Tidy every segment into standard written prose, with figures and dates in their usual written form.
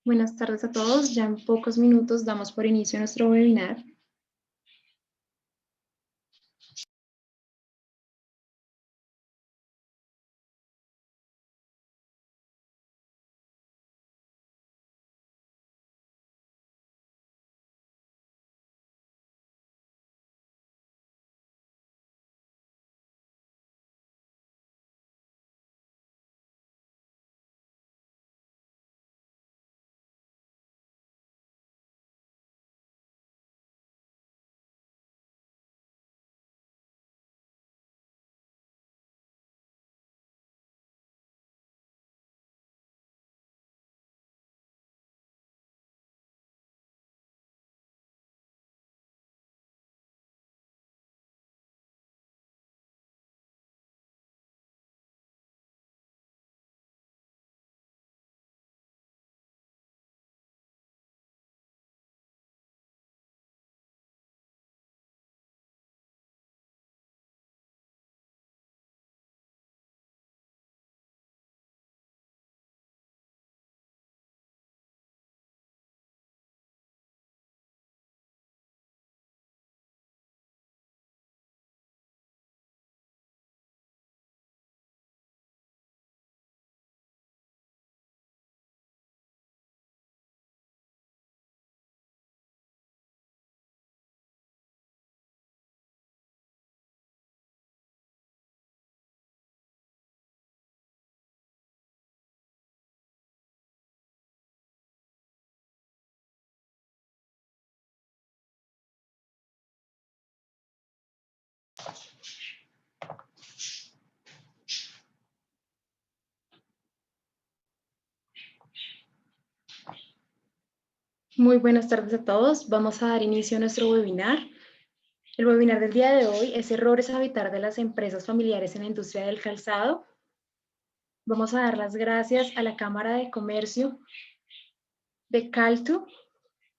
Buenas tardes a todos. Ya en pocos minutos damos por inicio nuestro webinar. Muy buenas tardes a todos. Vamos a dar inicio a nuestro webinar. El webinar del día de hoy es Errores a evitar de las empresas familiares en la industria del calzado. Vamos a dar las gracias a la Cámara de Comercio de Caltu,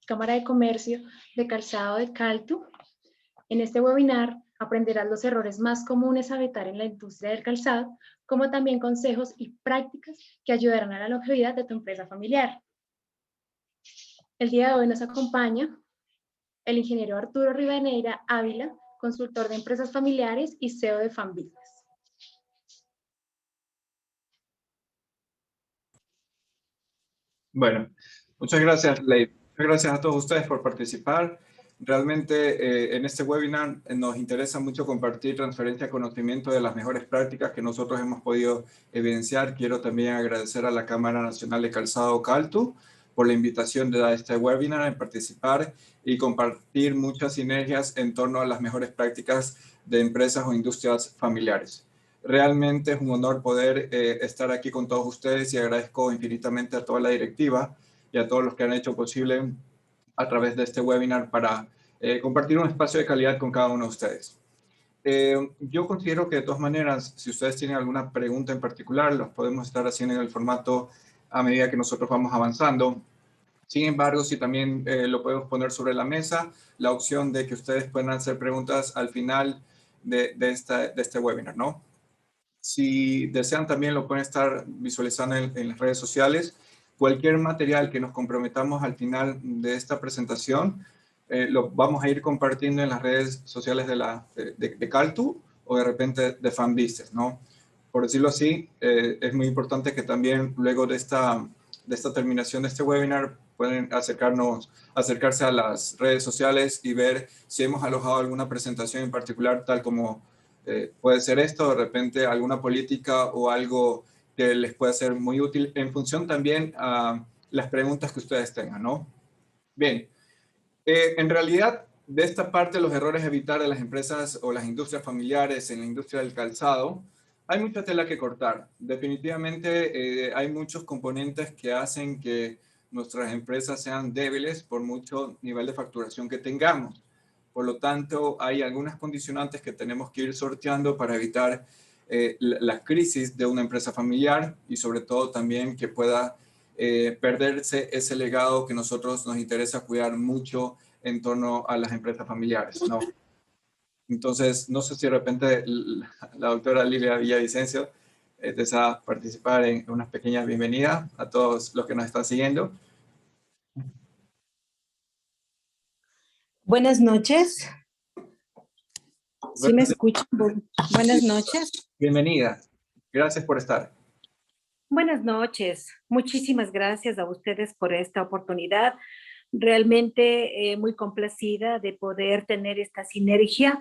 Cámara de Comercio de Calzado de Caltu. En este webinar aprenderás los errores más comunes a evitar en la industria del calzado, como también consejos y prácticas que ayudarán a la longevidad de tu empresa familiar. El día de hoy nos acompaña el ingeniero Arturo Rivadeneira Ávila, consultor de empresas familiares y CEO de FAMBusiness. Bueno, muchas gracias, Leif. Muchas gracias a todos ustedes por participar. Realmente en este webinar nos interesa mucho compartir transferencia de conocimiento de las mejores prácticas que nosotros hemos podido evidenciar. Quiero también agradecer a la Cámara Nacional de Calzado Caltu por la invitación de dar este webinar, en participar y compartir muchas sinergias en torno a las mejores prácticas de empresas o industrias familiares. Realmente es un honor poder estar aquí con todos ustedes y agradezco infinitamente a toda la directiva y a todos los que han hecho posible a través de este webinar para compartir un espacio de calidad con cada uno de ustedes. Yo considero que de todas maneras, si ustedes tienen alguna pregunta en particular, los podemos estar haciendo en el formato a medida que nosotros vamos avanzando. Sin embargo, si también lo podemos poner sobre la mesa, la opción de que ustedes puedan hacer preguntas al final de este webinar, ¿no? Si desean también lo pueden estar visualizando en las redes sociales. Cualquier material que nos comprometamos al final de esta presentación, lo vamos a ir compartiendo en las redes sociales de Caltu o de repente de FAMBusiness, ¿no? Por decirlo así, es muy importante que también luego de esta terminación de este webinar pueden acercarse a las redes sociales y ver si hemos alojado alguna presentación en particular, tal como puede ser esto, de repente alguna política o algo que les pueda ser muy útil en función también a las preguntas que ustedes tengan, ¿no? Bien, en realidad, de esta parte, los errores a evitar de las empresas o las industrias familiares en la industria del calzado, hay mucha tela que cortar. Definitivamente hay muchos componentes que hacen que nuestras empresas sean débiles por mucho nivel de facturación que tengamos. Por lo tanto, hay algunas condicionantes que tenemos que ir sorteando para evitar la crisis de una empresa familiar y sobre todo también que pueda perderse ese legado que nosotros nos interesa cuidar mucho en torno a las empresas familiares, ¿no? Entonces, no sé si de repente la doctora Lilia Villavicencio desea participar en unas pequeñas bienvenidas a todos los que nos están siguiendo. Buenas noches. ¿Sí me escuchan? Buenas noches. Bienvenida. Gracias por estar. Buenas noches. Muchísimas gracias a ustedes por esta oportunidad. Realmente muy complacida de poder tener esta sinergia,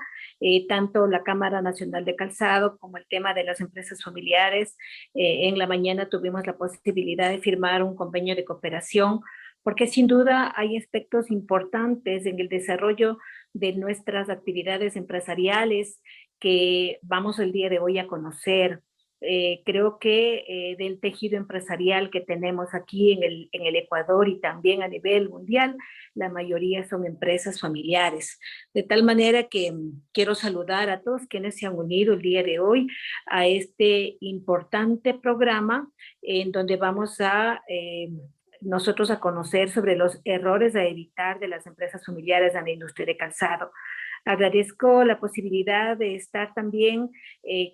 tanto la Cámara Nacional de Calzado como el tema de las empresas familiares. En la mañana tuvimos la posibilidad de firmar un convenio de cooperación, porque sin duda hay aspectos importantes en el desarrollo de nuestras actividades empresariales que vamos el día de hoy a conocer. Creo que del tejido empresarial que tenemos aquí en el Ecuador y también a nivel mundial, la mayoría son empresas familiares. De tal manera que quiero saludar a todos quienes se han unido el día de hoy a este importante programa en donde vamos a nosotros a conocer sobre los errores a evitar de las empresas familiares en la industria de calzado. Agradezco la posibilidad de estar también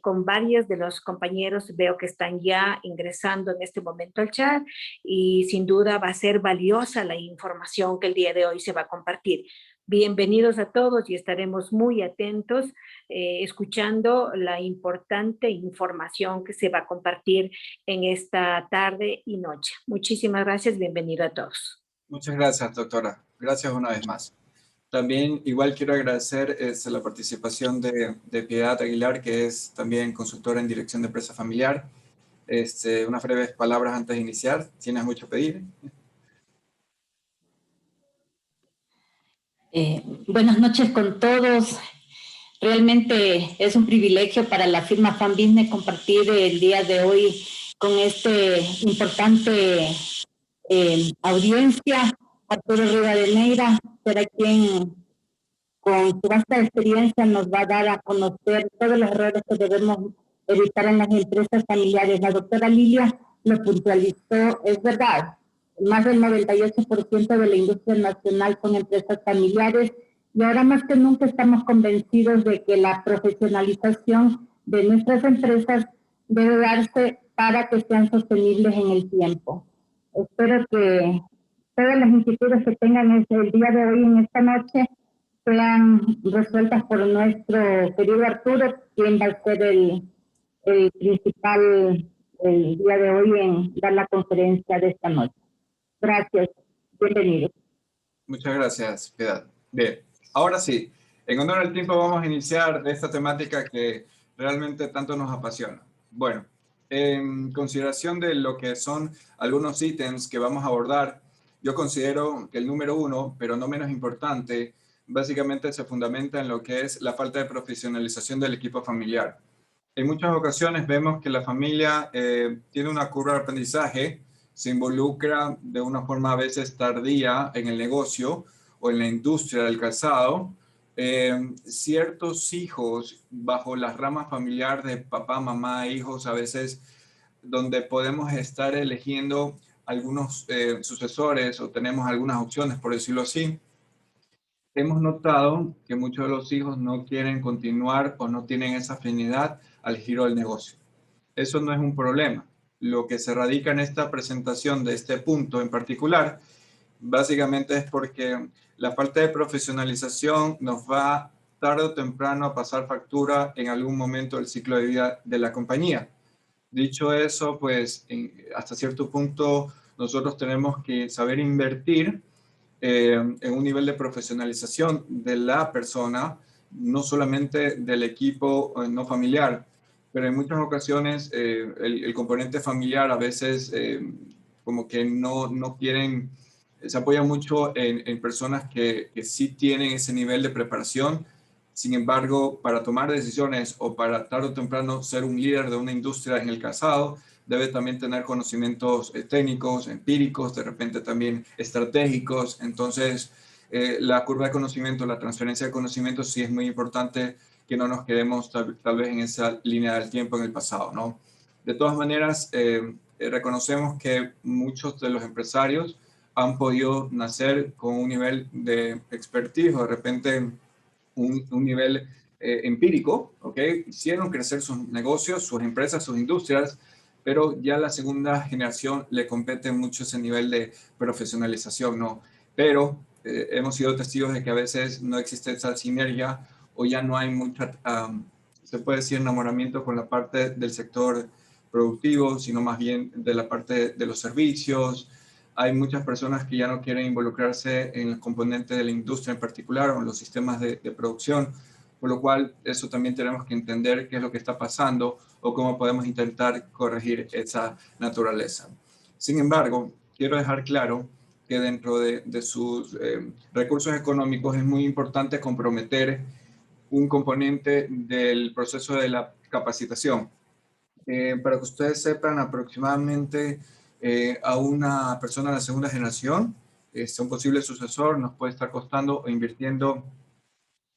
con varios de los compañeros, veo que están ya ingresando en este momento al chat y sin duda va a ser valiosa la información que el día de hoy se va a compartir. Bienvenidos a todos y estaremos muy atentos escuchando la importante información que se va a compartir en esta tarde y noche. Muchísimas gracias, bienvenido a todos. Muchas gracias, doctora. Gracias una vez más. También igual quiero agradecer la participación de Piedad Aguilar, que es también consultora en dirección de empresa familiar. Unas breves palabras antes de iniciar. ¿Tienes mucho que pedir? Buenas noches con todos. Realmente es un privilegio para la firma Fan Business compartir el día de hoy con este importante audiencia. Arturo Rivadeneira será quien con su vasta experiencia nos va a dar a conocer todos los errores que debemos evitar en las empresas familiares. La doctora Lilia lo puntualizó, es verdad, más del 98% de la industria nacional son empresas familiares y ahora más que nunca estamos convencidos de que la profesionalización de nuestras empresas debe darse para que sean sostenibles en el tiempo. Espero que todas las inquietudes que tengan el día de hoy, en esta noche, sean resueltas por nuestro querido Arturo, quien va a ser el principal el día de hoy en dar la conferencia de esta noche. Gracias, bienvenido. Muchas gracias, Piedad. Bien, ahora sí, en honor al tiempo vamos a iniciar de esta temática que realmente tanto nos apasiona. Bueno, en consideración de lo que son algunos ítems que vamos a abordar, yo considero que el número uno, pero no menos importante, básicamente se fundamenta en lo que es la falta de profesionalización del equipo familiar. En muchas ocasiones vemos que la familia tiene una curva de aprendizaje, se involucra de una forma a veces tardía en el negocio o en la industria del calzado. Ciertos hijos bajo la rama familiar de papá, mamá, hijos, a veces donde podemos estar eligiendo algunos sucesores o tenemos algunas opciones, por decirlo así. Hemos notado que muchos de los hijos no quieren continuar o no tienen esa afinidad al giro del negocio. Eso no es un problema. Lo que se radica en esta presentación de este punto en particular, básicamente es porque la falta de profesionalización nos va tarde o temprano a pasar factura en algún momento del ciclo de vida de la compañía. Dicho eso, pues hasta cierto punto nosotros tenemos que saber invertir en un nivel de profesionalización de la persona, no solamente del equipo no familiar, pero en muchas ocasiones el componente familiar a veces como que no quieren, se apoya mucho en personas que sí tienen ese nivel de preparación. Sin embargo, para tomar decisiones o para tarde o temprano ser un líder de una industria en el calzado, debe también tener conocimientos técnicos, empíricos, de repente también estratégicos. Entonces, la curva de conocimiento, la transferencia de conocimiento sí es muy importante, que no nos quedemos tal vez en esa línea del tiempo en el pasado, ¿no? De todas maneras, reconocemos que muchos de los empresarios han podido nacer con un nivel de expertise o de repente un nivel empírico, ¿ok? Hicieron crecer sus negocios, sus empresas, sus industrias, pero ya la segunda generación le compete mucho ese nivel de profesionalización, ¿no? Pero hemos sido testigos de que a veces no existe esa sinergia o ya no hay mucha, se puede decir, enamoramiento con la parte del sector productivo, sino más bien de la parte de los servicios. Hay muchas personas que ya no quieren involucrarse en el componente de la industria en particular o en los sistemas de producción, por lo cual eso también tenemos que entender qué es lo que está pasando o cómo podemos intentar corregir esa naturaleza. Sin embargo, quiero dejar claro que dentro de sus recursos económicos es muy importante comprometer un componente del proceso de la capacitación. Para que ustedes sepan, aproximadamente a una persona de la segunda generación, un posible sucesor nos puede estar costando o invirtiendo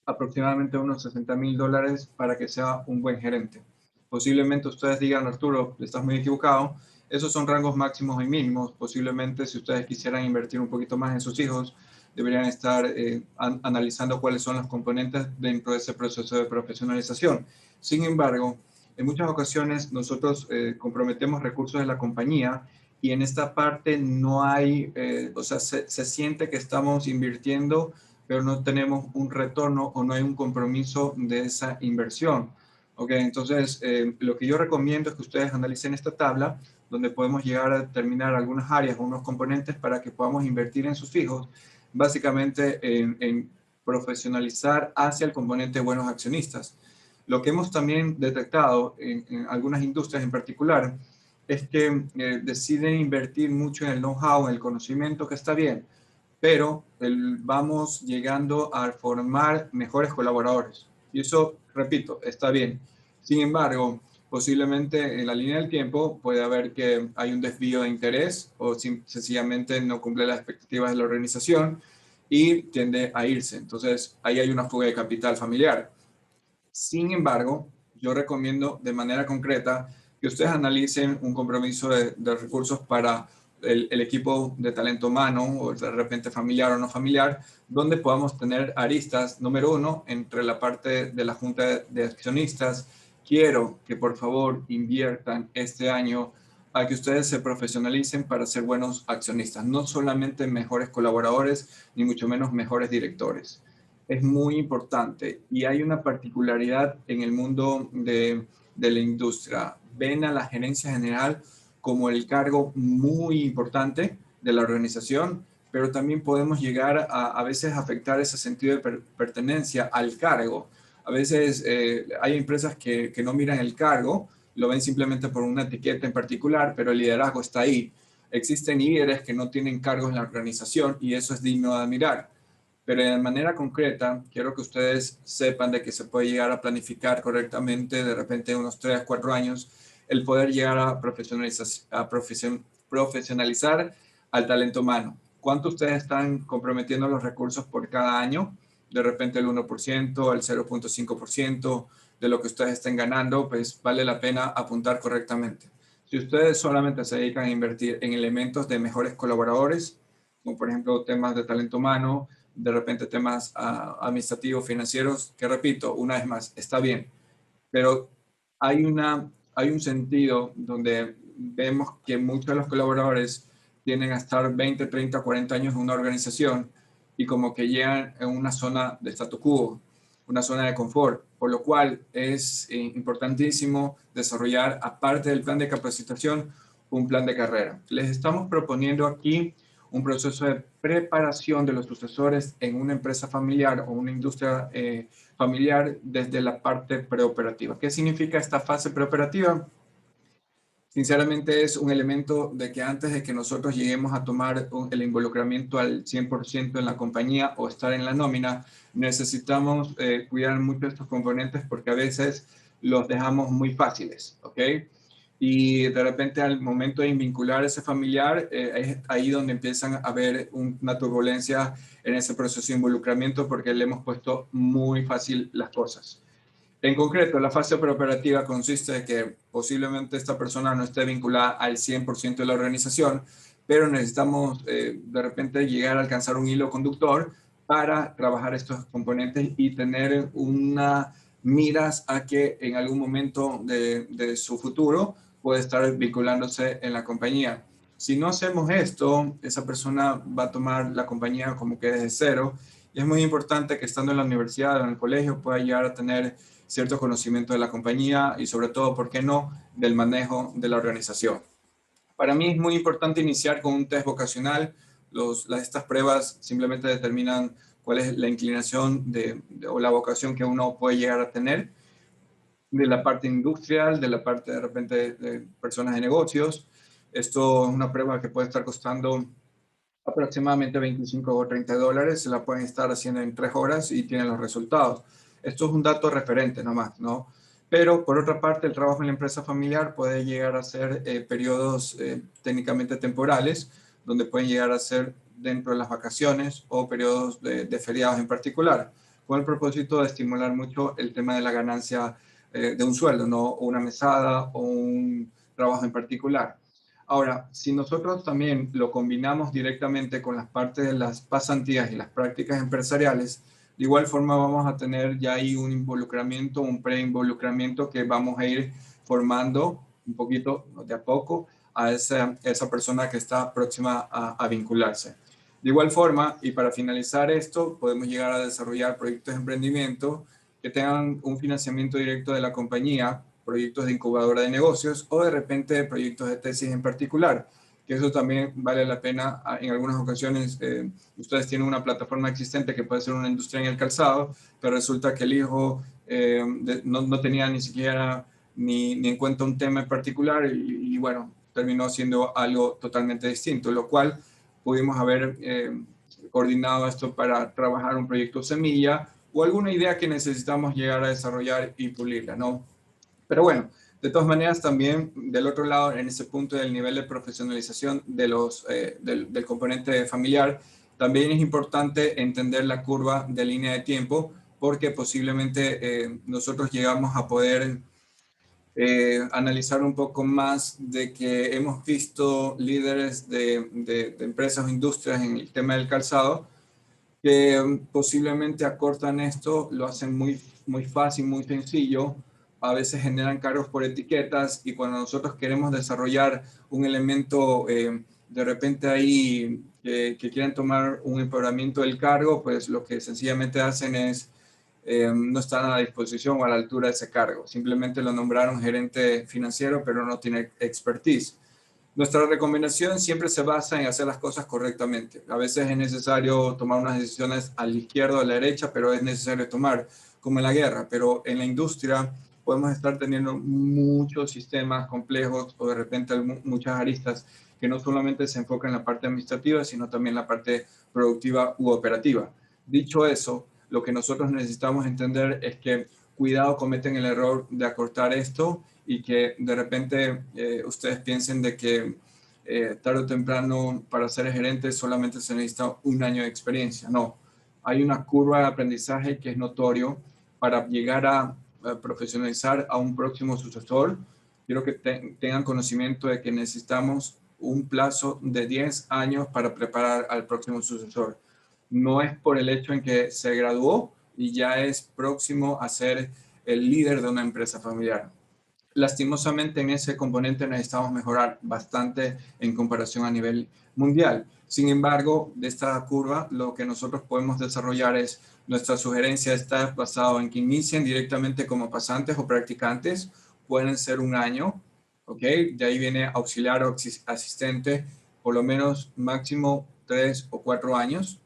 aproximadamente unos $60,000 para que sea un buen gerente. Posiblemente ustedes digan, Arturo, estás muy equivocado. Esos son rangos máximos y mínimos. Posiblemente si ustedes quisieran invertir un poquito más en sus hijos, deberían estar analizando cuáles son los componentes dentro de ese proceso de profesionalización. Sin embargo, en muchas ocasiones nosotros comprometemos recursos de la compañía y en esta parte no hay, o sea, se siente que estamos invirtiendo, pero no tenemos un retorno o no hay un compromiso de esa inversión. Ok, entonces lo que yo recomiendo es que ustedes analicen esta tabla donde podemos llegar a determinar algunas áreas o unos componentes para que podamos invertir en sus hijos, básicamente en profesionalizar hacia el componente de buenos accionistas. Lo que hemos también detectado en algunas industrias en particular es que deciden invertir mucho en el know-how, en el conocimiento, que está bien, pero vamos llegando a formar mejores colaboradores. Y eso, repito, está bien. Sin embargo, posiblemente en la línea del tiempo puede haber que hay un desvío de interés o sencillamente no cumple las expectativas de la organización y tiende a irse. Entonces, ahí hay una fuga de capital familiar. Sin embargo, yo recomiendo de manera concreta que ustedes analicen un compromiso de recursos para el equipo de talento humano o de repente familiar o no familiar, donde podamos tener aristas. Número uno, entre la parte de la junta de accionistas, quiero que por favor inviertan este año a que ustedes se profesionalicen para ser buenos accionistas, no solamente mejores colaboradores, ni mucho menos mejores directores. Es muy importante y hay una particularidad en el mundo de la industria. Ven a la gerencia general como el cargo muy importante de la organización, pero también podemos llegar a veces afectar ese sentido de pertenencia al cargo. A veces hay empresas que no miran el cargo, lo ven simplemente por una etiqueta en particular, pero el liderazgo está ahí. Existen líderes que no tienen cargos en la organización y eso es digno de admirar. Pero de manera concreta, quiero que ustedes sepan de que se puede llegar a planificar correctamente, de repente unos 3 a 4 años, el poder llegar a profesionalizar al talento humano. ¿Cuánto ustedes están comprometiendo los recursos por cada año? De repente el 1%, el 0.5% de lo que ustedes estén ganando, pues vale la pena apuntar correctamente. Si ustedes solamente se dedican a invertir en elementos de mejores colaboradores, como por ejemplo temas de talento humano, de repente temas administrativos, financieros, que repito, una vez más, está bien, pero hay un sentido donde vemos que muchos de los colaboradores tienden a estar 20, 30, 40 años en una organización y como que llegan en una zona de statu quo, una zona de confort, por lo cual es importantísimo desarrollar, aparte del plan de capacitación, un plan de carrera. Les estamos proponiendo aquí un proceso de preparación de los sucesores en una empresa familiar o una industria familiar desde la parte preoperativa. ¿Qué significa esta fase preoperativa? Sinceramente es un elemento de que antes de que nosotros lleguemos a tomar el involucramiento al 100% en la compañía o estar en la nómina, necesitamos cuidar mucho estos componentes porque a veces los dejamos muy fáciles, ¿ok? Y de repente al momento de vincular ese familiar, es ahí donde empiezan a haber una turbulencia en ese proceso de involucramiento porque le hemos puesto muy fácil las cosas. En concreto, la fase preoperativa consiste en que posiblemente esta persona no esté vinculada al 100% de la organización, pero necesitamos de repente llegar a alcanzar un hilo conductor para trabajar estos componentes y tener una miras a que en algún momento de su futuro puede estar vinculándose en la compañía. Si no hacemos esto, esa persona va a tomar la compañía como que desde cero, y es muy importante que estando en la universidad o en el colegio pueda llegar a tener cierto conocimiento de la compañía y sobre todo, ¿por qué no?, del manejo de la organización. Para mí es muy importante iniciar con un test vocacional. Estas pruebas simplemente determinan cuál es la inclinación o la vocación que uno puede llegar a tener, de la parte industrial, de la parte de repente de personas de negocios. Esto es una prueba que puede estar costando aproximadamente 25 o 30 dólares. Se la pueden estar haciendo en 3 horas y tienen los resultados. Esto es un dato referente nomás, ¿no? Pero por otra parte, el trabajo en la empresa familiar puede llegar a ser periodos técnicamente temporales, donde pueden llegar a ser dentro de las vacaciones o periodos de feriados en particular, con el propósito de estimular mucho el tema de la ganancia de un sueldo, ¿no? O una mesada o un trabajo en particular. Ahora, si nosotros también lo combinamos directamente con las partes de las pasantías y las prácticas empresariales, de igual forma vamos a tener ya ahí un involucramiento, un preinvolucramiento que vamos a ir formando un poquito de a poco a esa persona que está próxima a vincularse. De igual forma, y para finalizar esto, podemos llegar a desarrollar proyectos de emprendimiento que tengan un financiamiento directo de la compañía, proyectos de incubadora de negocios o de repente proyectos de tesis en particular, que eso también vale la pena. En algunas ocasiones ustedes tienen una plataforma existente que puede ser una industria en el calzado, pero resulta que el hijo no tenía ni siquiera ni en cuenta un tema en particular y bueno, terminó siendo algo totalmente distinto, lo cual pudimos haber coordinado esto para trabajar un proyecto semilla o alguna idea que necesitamos llegar a desarrollar y pulirla, ¿no? Pero bueno, de todas maneras también del otro lado, en ese punto del nivel de profesionalización del componente familiar, también es importante entender la curva de línea de tiempo, porque posiblemente nosotros llegamos a poder analizar un poco más de que hemos visto líderes de empresas o industrias en el tema del calzado que posiblemente acortan esto, lo hacen muy, muy fácil, muy sencillo. A veces generan cargos por etiquetas y cuando nosotros queremos desarrollar un elemento de repente ahí que quieren tomar un empoderamiento del cargo, pues lo que sencillamente hacen es no están a la disposición o a la altura de ese cargo. Simplemente lo nombraron gerente financiero, pero no tiene expertise. Nuestra recomendación siempre se basa en hacer las cosas correctamente. A veces es necesario tomar unas decisiones a la izquierda o a la derecha, pero es necesario tomar, como en la guerra. Pero en la industria podemos estar teniendo muchos sistemas complejos o de repente muchas aristas que no solamente se enfocan en la parte administrativa, sino también en la parte productiva u operativa. Dicho eso, lo que nosotros necesitamos entender es que cuidado cometen el error de acortar esto y que de repente ustedes piensen de que tarde o temprano para ser gerente solamente se necesita 1 año de experiencia. No, hay una curva de aprendizaje que es notorio para llegar a profesionalizar a un próximo sucesor. Quiero que tengan conocimiento de que necesitamos un plazo de 10 años para preparar al próximo sucesor. No es por el hecho en que se graduó y ya es próximo a ser el líder de una empresa familiar. Lastimosamente en ese componente necesitamos mejorar bastante en comparación a nivel mundial. Sin embargo, de esta curva lo que nosotros podemos desarrollar es, nuestra sugerencia está basada en que inicien directamente como pasantes o practicantes, pueden ser 1 año, ¿ok? De ahí viene auxiliar o asistente, por lo menos máximo 3 o 4 años.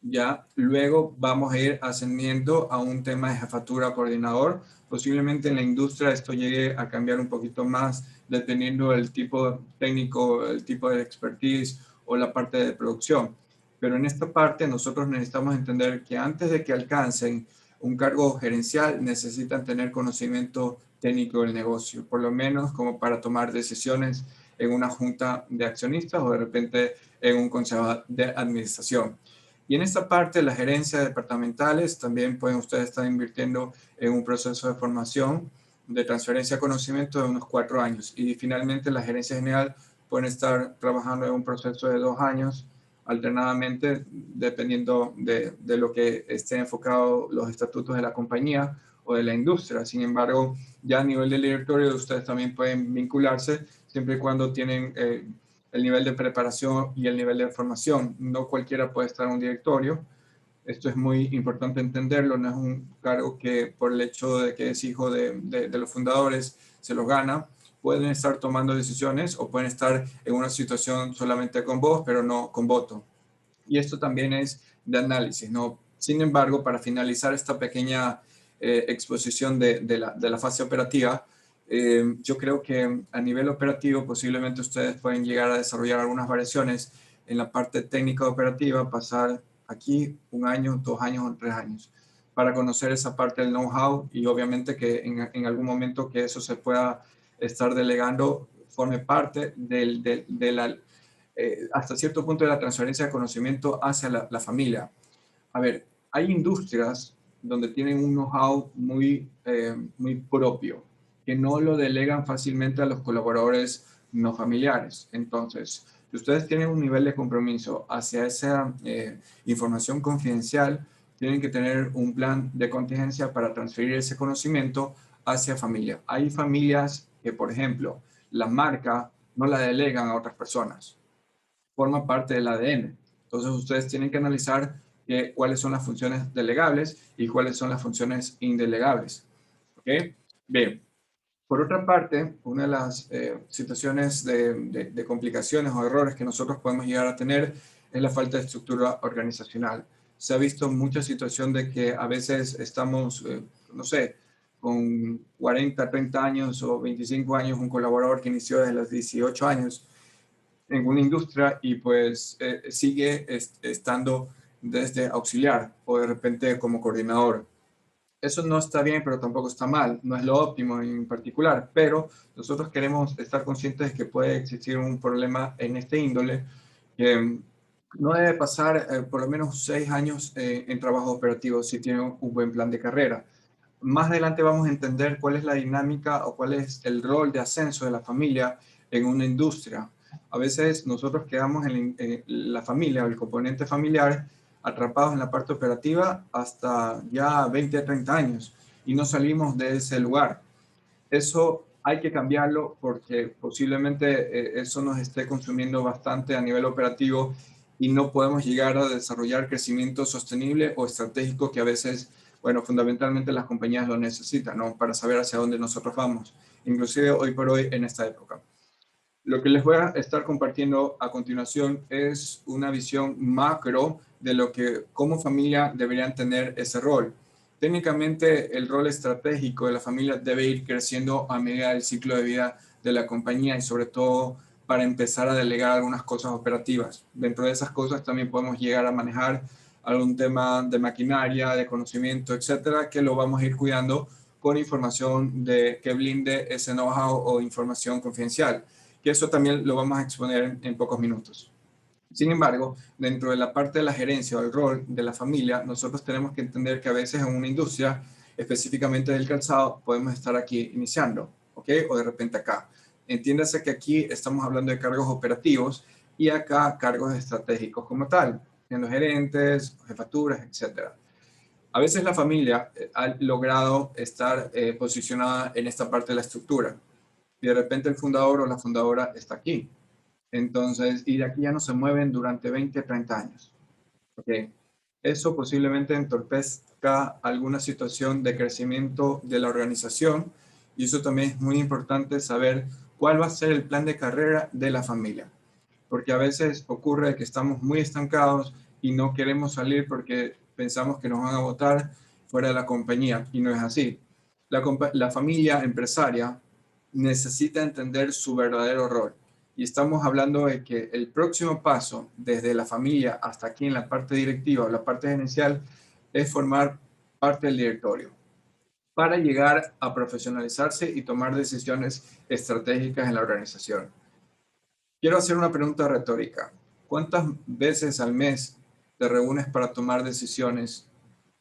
Ya luego vamos a ir ascendiendo a un tema de jefatura coordinador. Posiblemente en la industria esto llegue a cambiar un poquito más dependiendo del tipo técnico, el tipo de expertise o la parte de producción. Pero en esta parte nosotros necesitamos entender que antes de que alcancen un cargo gerencial necesitan tener conocimiento técnico del negocio, por lo menos como para tomar decisiones en una junta de accionistas o de repente en un consejo de administración. Y en esta parte, las gerencias departamentales también pueden ustedes estar invirtiendo en un proceso de formación, de transferencia de conocimiento de unos 4 años. Y finalmente, la gerencia general pueden estar trabajando en un proceso de 2 años, alternadamente, dependiendo de lo que esté enfocado los estatutos de la compañía o de la industria. Sin embargo, ya a nivel del directorio ustedes también pueden vincularse siempre y cuando tienen el nivel de preparación y el nivel de formación. No cualquiera puede estar en un directorio. Esto es muy importante entenderlo, no es un cargo que por el hecho de que es hijo de los fundadores se lo gana. Pueden estar tomando decisiones o pueden estar en una situación solamente con voz, pero no con voto. Y esto también es de análisis, ¿no? Sin embargo, para finalizar esta pequeña exposición de la fase operativa, yo creo que a nivel operativo posiblemente ustedes pueden llegar a desarrollar algunas variaciones en la parte técnica operativa, pasar aquí 1 año, 2 años o 3 años para conocer esa parte del know-how y obviamente que en algún momento que eso se pueda estar delegando forme parte de la, hasta cierto punto de la transferencia de conocimiento hacia la familia. A ver, hay industrias donde tienen un know-how muy propio, que no lo delegan fácilmente a los colaboradores no familiares. Entonces, si ustedes tienen un nivel de compromiso hacia esa información confidencial, tienen que tener un plan de contingencia para transferir ese conocimiento hacia familia. Hay familias que, por ejemplo, la marca no la delegan a otras personas. Forma parte del ADN. Entonces, ustedes tienen que analizar cuáles son las funciones delegables y cuáles son las funciones indelegables. ¿Ok? Bien. Por otra parte, una de las situaciones de complicaciones o errores que nosotros podemos llegar a tener es la falta de estructura organizacional. Se ha visto mucha situación de que a veces estamos, no sé, con 40, 30 años o 25 años, un colaborador que inició desde los 18 años en una industria y pues sigue estando desde auxiliar o de repente como coordinador. Eso no está bien, pero tampoco está mal. No es lo óptimo en particular, pero nosotros queremos estar conscientes de que puede existir un problema en este índole que no debe pasar por lo menos 6 años en trabajo operativo si tiene un buen plan de carrera. Más adelante vamos a entender cuál es la dinámica o cuál es el rol de ascenso de la familia en una industria. A veces nosotros quedamos en la familia o el componente familiar atrapados en la parte operativa hasta ya 20 a 30 años y no salimos de ese lugar. Eso hay que cambiarlo porque posiblemente eso nos esté consumiendo bastante a nivel operativo y no podemos llegar a desarrollar crecimiento sostenible o estratégico que a veces, bueno, fundamentalmente las compañías lo necesitan, ¿no? Para saber hacia dónde nosotros vamos, inclusive hoy por hoy en esta época. Lo que les voy a estar compartiendo a continuación es una visión macro de lo que como familia deberían tener ese rol. Técnicamente, el rol estratégico de la familia debe ir creciendo a medida del ciclo de vida de la compañía y sobre todo para empezar a delegar algunas cosas operativas. Dentro de esas cosas también podemos llegar a manejar algún tema de maquinaria, de conocimiento, etcétera, que lo vamos a ir cuidando con información que blinde ese know-how o información confidencial, que eso también lo vamos a exponer en pocos minutos. Sin embargo, dentro de la parte de la gerencia o el rol de la familia, nosotros tenemos que entender que a veces en una industria, específicamente del calzado, podemos estar aquí iniciando, ¿ok? O de repente acá. Entiéndase que aquí estamos hablando de cargos operativos y acá cargos estratégicos como tal, siendo gerentes, jefaturas, etcétera. A veces la familia ha logrado estar posicionada en esta parte de la estructura y de repente el fundador o la fundadora está aquí. Entonces, y de aquí ya no se mueven durante 20, 30 años. ¿Okay? Eso posiblemente entorpezca alguna situación de crecimiento de la organización y eso también es muy importante saber cuál va a ser el plan de carrera de la familia. Porque a veces ocurre que estamos muy estancados y no queremos salir porque pensamos que nos van a votar fuera de la compañía y no es así. La familia empresaria necesita entender su verdadero rol. Y estamos hablando de que el próximo paso, desde la familia hasta aquí en la parte directiva o la parte gerencial, es formar parte del directorio para llegar a profesionalizarse y tomar decisiones estratégicas en la organización. Quiero hacer una pregunta retórica. ¿Cuántas veces al mes te reúnes para tomar decisiones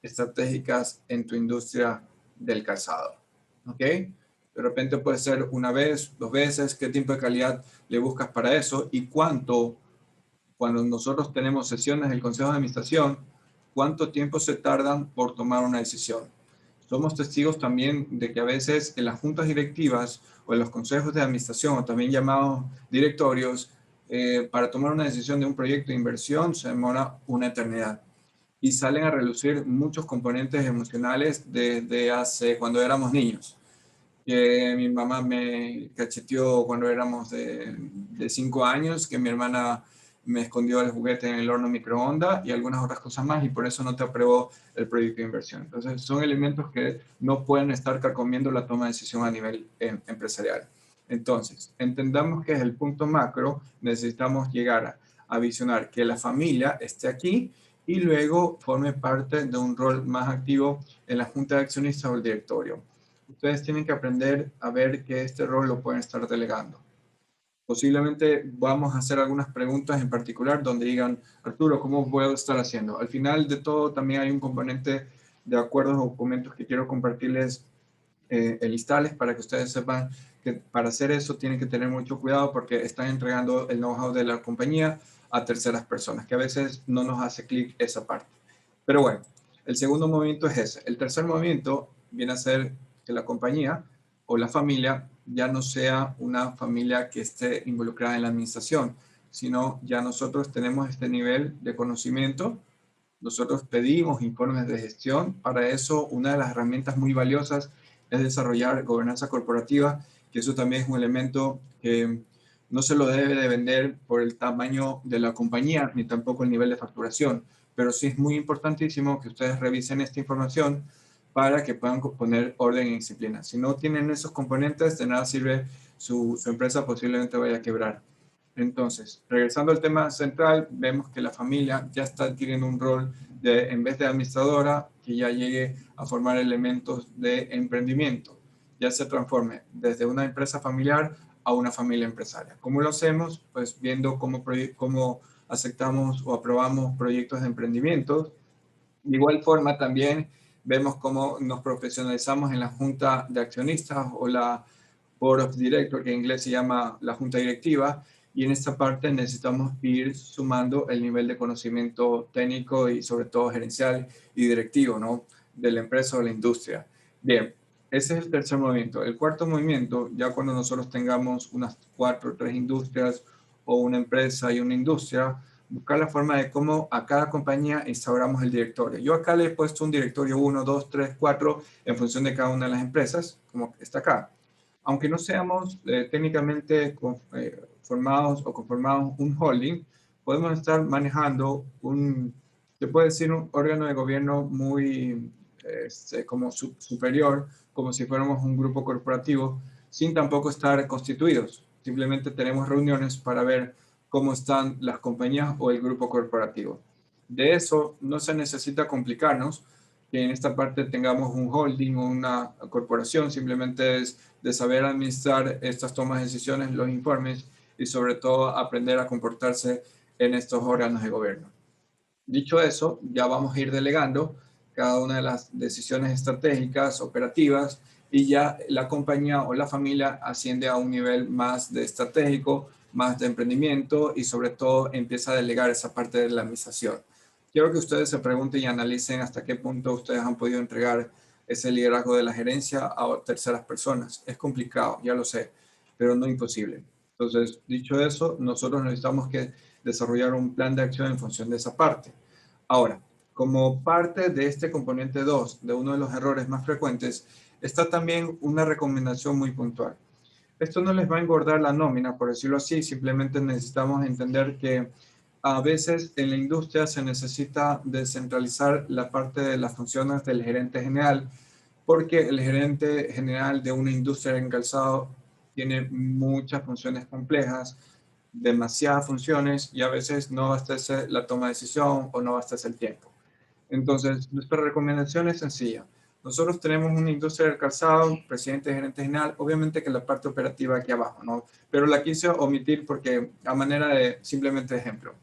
estratégicas en tu industria del calzado? ¿Ok? De repente puede ser 1 vez, 2 veces. ¿Qué tiempo de calidad le buscas para eso? ¿Y cuánto, cuando nosotros tenemos sesiones del Consejo de Administración, cuánto tiempo se tardan por tomar una decisión? somos testigos también de que a veces en las juntas directivas o en los consejos de administración, o también llamados directorios, para tomar una decisión de un proyecto de inversión se demora una eternidad. Y salen a relucir muchos componentes emocionales desde hace cuando éramos niños. Que mi mamá me cacheteó cuando éramos de 5 años, que mi hermana me escondió el juguete en el horno microondas y algunas otras cosas más, y por eso no te aprobó el proyecto de inversión. Entonces, son elementos que no pueden estar carcomiendo la toma de decisión a nivel empresarial. Entonces, entendamos que es el punto macro, necesitamos llegar a visionar que la familia esté aquí y luego forme parte de un rol más activo en la junta de accionistas o el directorio. Ustedes tienen que aprender a ver que este rol lo pueden estar delegando. Posiblemente vamos a hacer algunas preguntas en particular donde digan, Arturo, ¿cómo puedo estar haciendo? Al final de todo también hay un componente de acuerdos o documentos que quiero compartirles listales para que ustedes sepan que para hacer eso tienen que tener mucho cuidado porque están entregando el know-how de la compañía a terceras personas, que a veces no nos hace clic esa parte. Pero bueno, el segundo movimiento es ese. El tercer movimiento viene a ser que la compañía o la familia ya no sea una familia que esté involucrada en la administración, sino ya nosotros tenemos este nivel de conocimiento. Nosotros pedimos informes de gestión. Para eso, una de las herramientas muy valiosas es desarrollar gobernanza corporativa, que eso también es un elemento que no se lo debe de vender por el tamaño de la compañía, ni tampoco el nivel de facturación. Pero sí es muy importantísimo que ustedes revisen esta información para que puedan poner orden y disciplina. Si no tienen esos componentes, de nada sirve, su empresa posiblemente vaya a quebrar. Entonces, regresando al tema central, vemos que la familia ya está adquiriendo un rol de, en vez de administradora, que ya llegue a formar elementos de emprendimiento, ya se transforme desde una empresa familiar a una familia empresaria. ¿Cómo lo hacemos? Pues viendo cómo aceptamos o aprobamos proyectos de emprendimiento. De igual forma también vemos cómo nos profesionalizamos en la junta de accionistas o la Board of Directors, que en inglés se llama la junta directiva, y en esta parte necesitamos ir sumando el nivel de conocimiento técnico y sobre todo gerencial y directivo, ¿no? De la empresa o la industria. Bien, ese es el tercer movimiento. El cuarto movimiento, ya cuando nosotros tengamos unas 4 o 3 industrias o una empresa y una industria, buscar la forma de cómo a cada compañía instauramos el directorio. Yo acá le he puesto un directorio 1, 2, 3, 4 en función de cada una de las empresas, como está acá. Aunque no seamos técnicamente formados o conformados un holding, podemos estar manejando se puede decir, un órgano de gobierno muy como superior, como si fuéramos un grupo corporativo, sin tampoco estar constituidos. Simplemente tenemos reuniones para ver cómo están las compañías o el grupo corporativo. De eso no se necesita complicarnos, que en esta parte tengamos un holding o una corporación, simplemente es de saber administrar estas tomas de decisiones, los informes y sobre todo aprender a comportarse en estos órganos de gobierno. Dicho eso, ya vamos a ir delegando cada una de las decisiones estratégicas, operativas, y ya la compañía o la familia asciende a un nivel más de estratégico, más de emprendimiento y sobre todo empieza a delegar esa parte de la administración. Quiero que ustedes se pregunten y analicen hasta qué punto ustedes han podido entregar ese liderazgo de la gerencia a terceras personas. Es complicado, ya lo sé, pero no imposible. Entonces, dicho eso, nosotros necesitamos que desarrollar un plan de acción en función de esa parte. Ahora, como parte de este componente 2, de uno de los errores más frecuentes, está también una recomendación muy puntual. Esto no les va a engordar la nómina, por decirlo así, simplemente necesitamos entender que a veces en la industria se necesita descentralizar la parte de las funciones del gerente general, porque el gerente general de una industria en calzado tiene muchas funciones complejas, demasiadas funciones y a veces no abastece la toma de decisión o no abastece el tiempo. Entonces, nuestra recomendación es sencilla. Nosotros tenemos una industria del calzado, presidente, gerente general, obviamente que la parte operativa aquí abajo, ¿no? Pero la quise omitir porque a manera de simplemente ejemplo.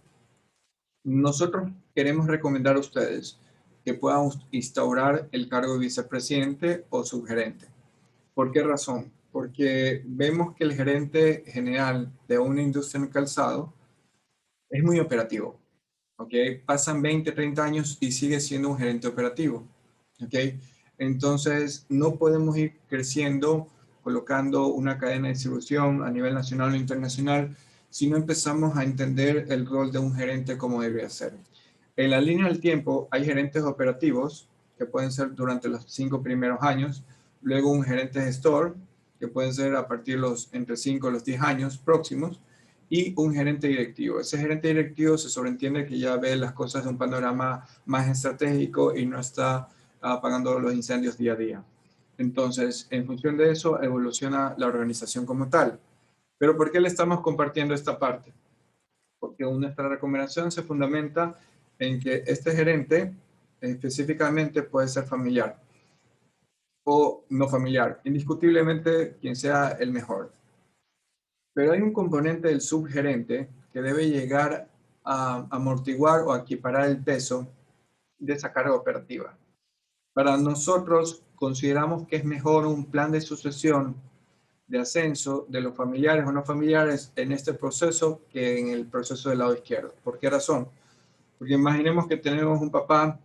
Nosotros queremos recomendar a ustedes que puedan instaurar el cargo de vicepresidente o subgerente. ¿Por qué razón? Porque vemos que el gerente general de una industria en calzado es muy operativo, ¿ok? Pasan 20, 30 años y sigue siendo un gerente operativo, ¿ok? Entonces, no podemos ir creciendo, colocando una cadena de distribución a nivel nacional o internacional, si no empezamos a entender el rol de un gerente como debe ser. En la línea del tiempo hay gerentes operativos que pueden ser durante los 5 primeros años, luego un gerente gestor que pueden ser a partir de entre 5 y los 10 años próximos, y un gerente directivo. Ese gerente directivo se sobreentiende que ya ve las cosas de un panorama más estratégico y no está apagando los incendios día a día. Entonces, en función de eso, evoluciona la organización como tal. Pero ¿por qué le estamos compartiendo esta parte? Porque nuestra recomendación se fundamenta en que este gerente específicamente puede ser familiar o no familiar, indiscutiblemente quien sea el mejor. Pero hay un componente del subgerente que debe llegar a amortiguar o a equiparar el peso de esa carga operativa. Para nosotros consideramos que es mejor un plan de sucesión de ascenso de los familiares o no familiares en este proceso que en el proceso del lado izquierdo. ¿Por qué razón? Porque imaginemos que tenemos un papá,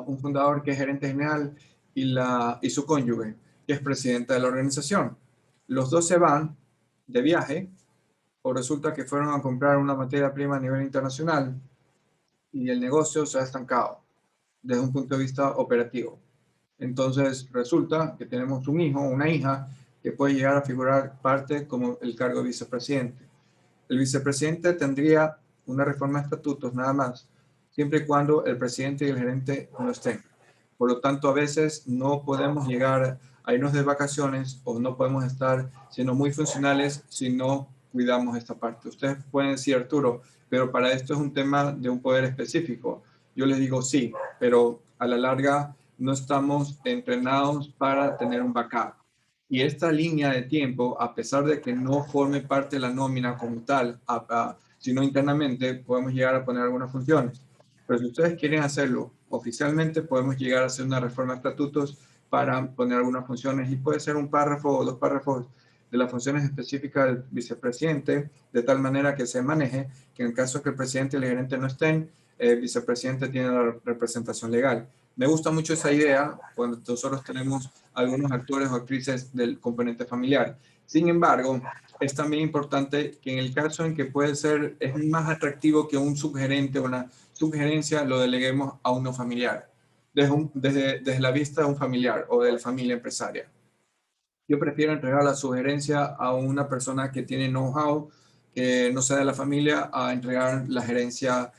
un fundador que es gerente general y su cónyuge, que es presidenta de la organización. Los dos se van de viaje o resulta que fueron a comprar una materia prima a nivel internacional y el negocio se ha estancado desde un punto de vista operativo. Entonces resulta que tenemos un hijo o una hija que puede llegar a figurar parte como el cargo de vicepresidente. El vicepresidente tendría una reforma de estatutos nada más, siempre y cuando el presidente y el gerente no estén. Por lo tanto, a veces no podemos llegar a irnos de vacaciones o no podemos estar siendo muy funcionales si no cuidamos esta parte. Ustedes pueden decir, Arturo, pero para esto es un tema de un poder específico. Yo les digo sí, pero a la larga no estamos entrenados para tener un backup. Y esta línea de tiempo, a pesar de que no forme parte de la nómina como tal, sino internamente, podemos llegar a poner algunas funciones. Pero si ustedes quieren hacerlo oficialmente, podemos llegar a hacer una reforma de estatutos para poner algunas funciones y puede ser un párrafo o 2 párrafos de las funciones específicas del vicepresidente, de tal manera que se maneje que en el caso que el presidente y el gerente no estén, el vicepresidente tiene la representación legal. Me gusta mucho esa idea cuando nosotros tenemos algunos actores o actrices del componente familiar. Sin embargo, es también importante que en el caso en que puede ser, es más atractivo que un subgerente o una subgerencia lo deleguemos a uno familiar, desde la vista de un familiar o de la familia empresaria. Yo prefiero entregar la sugerencia a una persona que tiene know-how, que no sea de la familia, a entregar la gerencia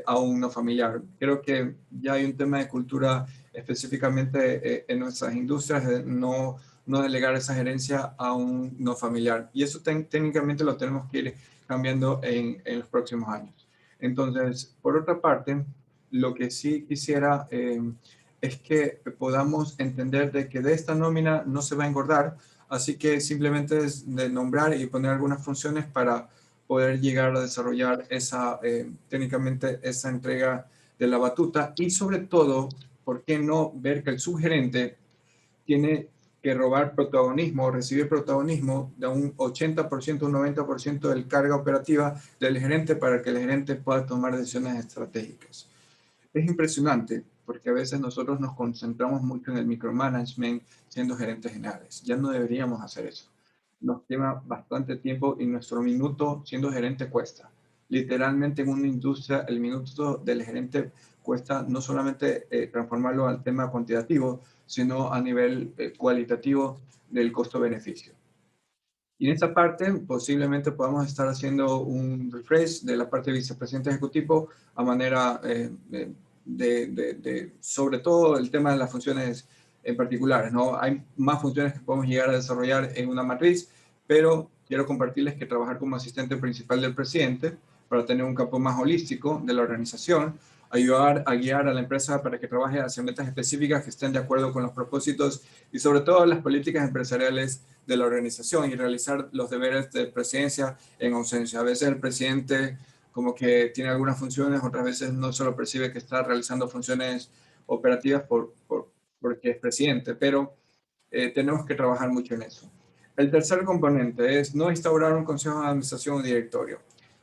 a un no familiar. Creo que ya hay un tema de cultura específicamente en nuestras industrias de no delegar esa gerencia a un no familiar. Y eso técnicamente lo tenemos que ir cambiando en los próximos años. Entonces, por otra parte, lo que sí quisiera es que podamos entender de que de esta nómina no se va a engordar, así que simplemente es de nombrar y poner algunas funciones para poder llegar a desarrollar técnicamente esa entrega de la batuta y sobre todo, ¿por qué no ver que el subgerente tiene que robar protagonismo, recibir protagonismo de un 80%, un 90% del carga operativa del gerente para que el gerente pueda tomar decisiones estratégicas? Es impresionante porque a veces nosotros nos concentramos mucho en el micromanagement siendo gerentes generales. Ya no deberíamos hacer eso. Nos lleva bastante tiempo y nuestro minuto siendo gerente cuesta. Literalmente en una industria el minuto del gerente cuesta no solamente transformarlo al tema cuantitativo, sino a nivel cualitativo del costo-beneficio. Y en esta parte posiblemente podamos estar haciendo un refresh de la parte de vicepresidente ejecutivo a manera sobre todo el tema de las funciones en particulares, ¿no? Hay más funciones que podemos llegar a desarrollar en una matriz, pero quiero compartirles que trabajar como asistente principal del presidente para tener un campo más holístico de la organización, ayudar a guiar a la empresa para que trabaje hacia metas específicas que estén de acuerdo con los propósitos y sobre todo las políticas empresariales de la organización y realizar los deberes de presidencia en ausencia. A veces el presidente como que tiene algunas funciones, otras veces no solo percibe que está realizando funciones operativas porque es presidente, pero tenemos que trabajar mucho en eso. El tercer componente es no instaurar un consejo de administración o directorio.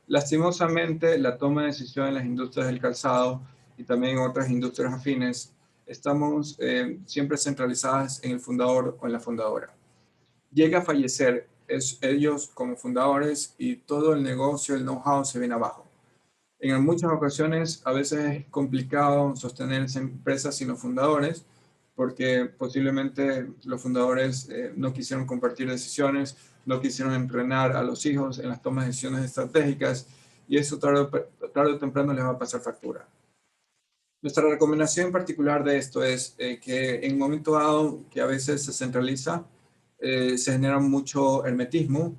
Lastimosamente, la toma de decisión en las industrias del calzado y también en otras industrias afines estamos siempre centralizadas en el fundador o en la fundadora. Llega a fallecer ellos como fundadores y todo el negocio, el know-how se viene abajo. En muchas ocasiones, a veces es complicado sostener esa empresa sin los fundadores, porque posiblemente los fundadores no quisieron compartir decisiones, no quisieron entrenar a los hijos en las tomas de decisiones estratégicas, y eso tarde o temprano les va a pasar factura. Nuestra recomendación en particular de esto es que en un momento dado que a veces se centraliza, se genera mucho hermetismo,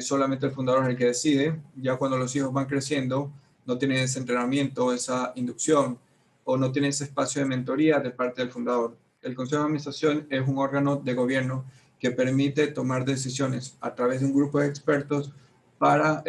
solamente el fundador es el que decide. Ya cuando los hijos van creciendo, no tienen ese entrenamiento, esa inducción, o no tienen ese espacio de mentoría de parte del fundador. El Consejo de Administración es un órgano de gobierno que permite tomar decisiones a través de un grupo de expertos para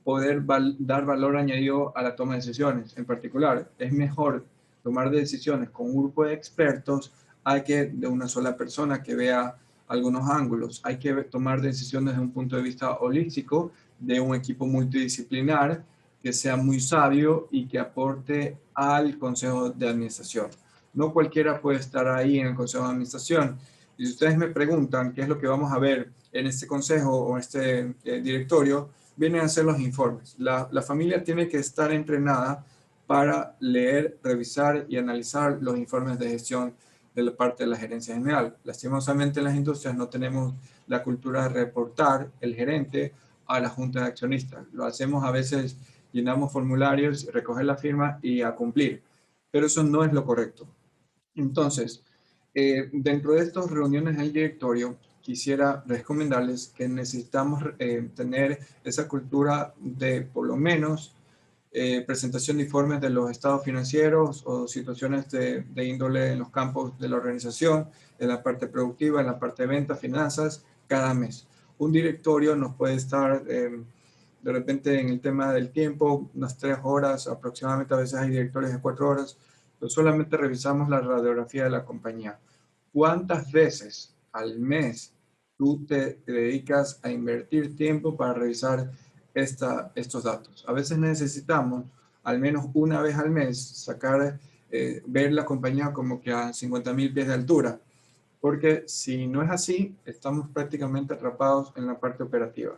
poder dar valor añadido a la toma de decisiones. En particular, es mejor tomar decisiones con un grupo de expertos a que de una sola persona que vea algunos ángulos. Hay que tomar decisiones desde un punto de vista holístico, de un equipo multidisciplinar que sea muy sabio y que aporte al Consejo de Administración. No cualquiera puede estar ahí en el Consejo de Administración. Y si ustedes me preguntan qué es lo que vamos a ver en este consejo o en este directorio, vienen a hacer los informes. La familia tiene que estar entrenada para leer, revisar y analizar los informes de gestión de la parte de la gerencia general. Lastimosamente en las industrias no tenemos la cultura de reportar el gerente a la junta de accionistas. Lo hacemos a veces, llenamos formularios, recoger la firma y a cumplir. Pero eso no es lo correcto. Entonces, dentro de estas reuniones del directorio, quisiera recomendarles que necesitamos tener esa cultura de, por lo menos, presentación de informes de los estados financieros o situaciones de índole en los campos de la organización, en la parte productiva, en la parte de ventas, finanzas, cada mes. Un directorio nos puede estar de repente en el tema del tiempo, unas 3 horas aproximadamente, a veces hay directorios de 4 horas, pero solamente revisamos la radiografía de la compañía. ¿Cuántas veces al mes tú te dedicas a invertir tiempo para revisar estos datos? A veces necesitamos al menos una vez al mes sacar, ver la compañía como que a 50.000 pies de altura, porque si no es así, estamos prácticamente atrapados en la parte operativa.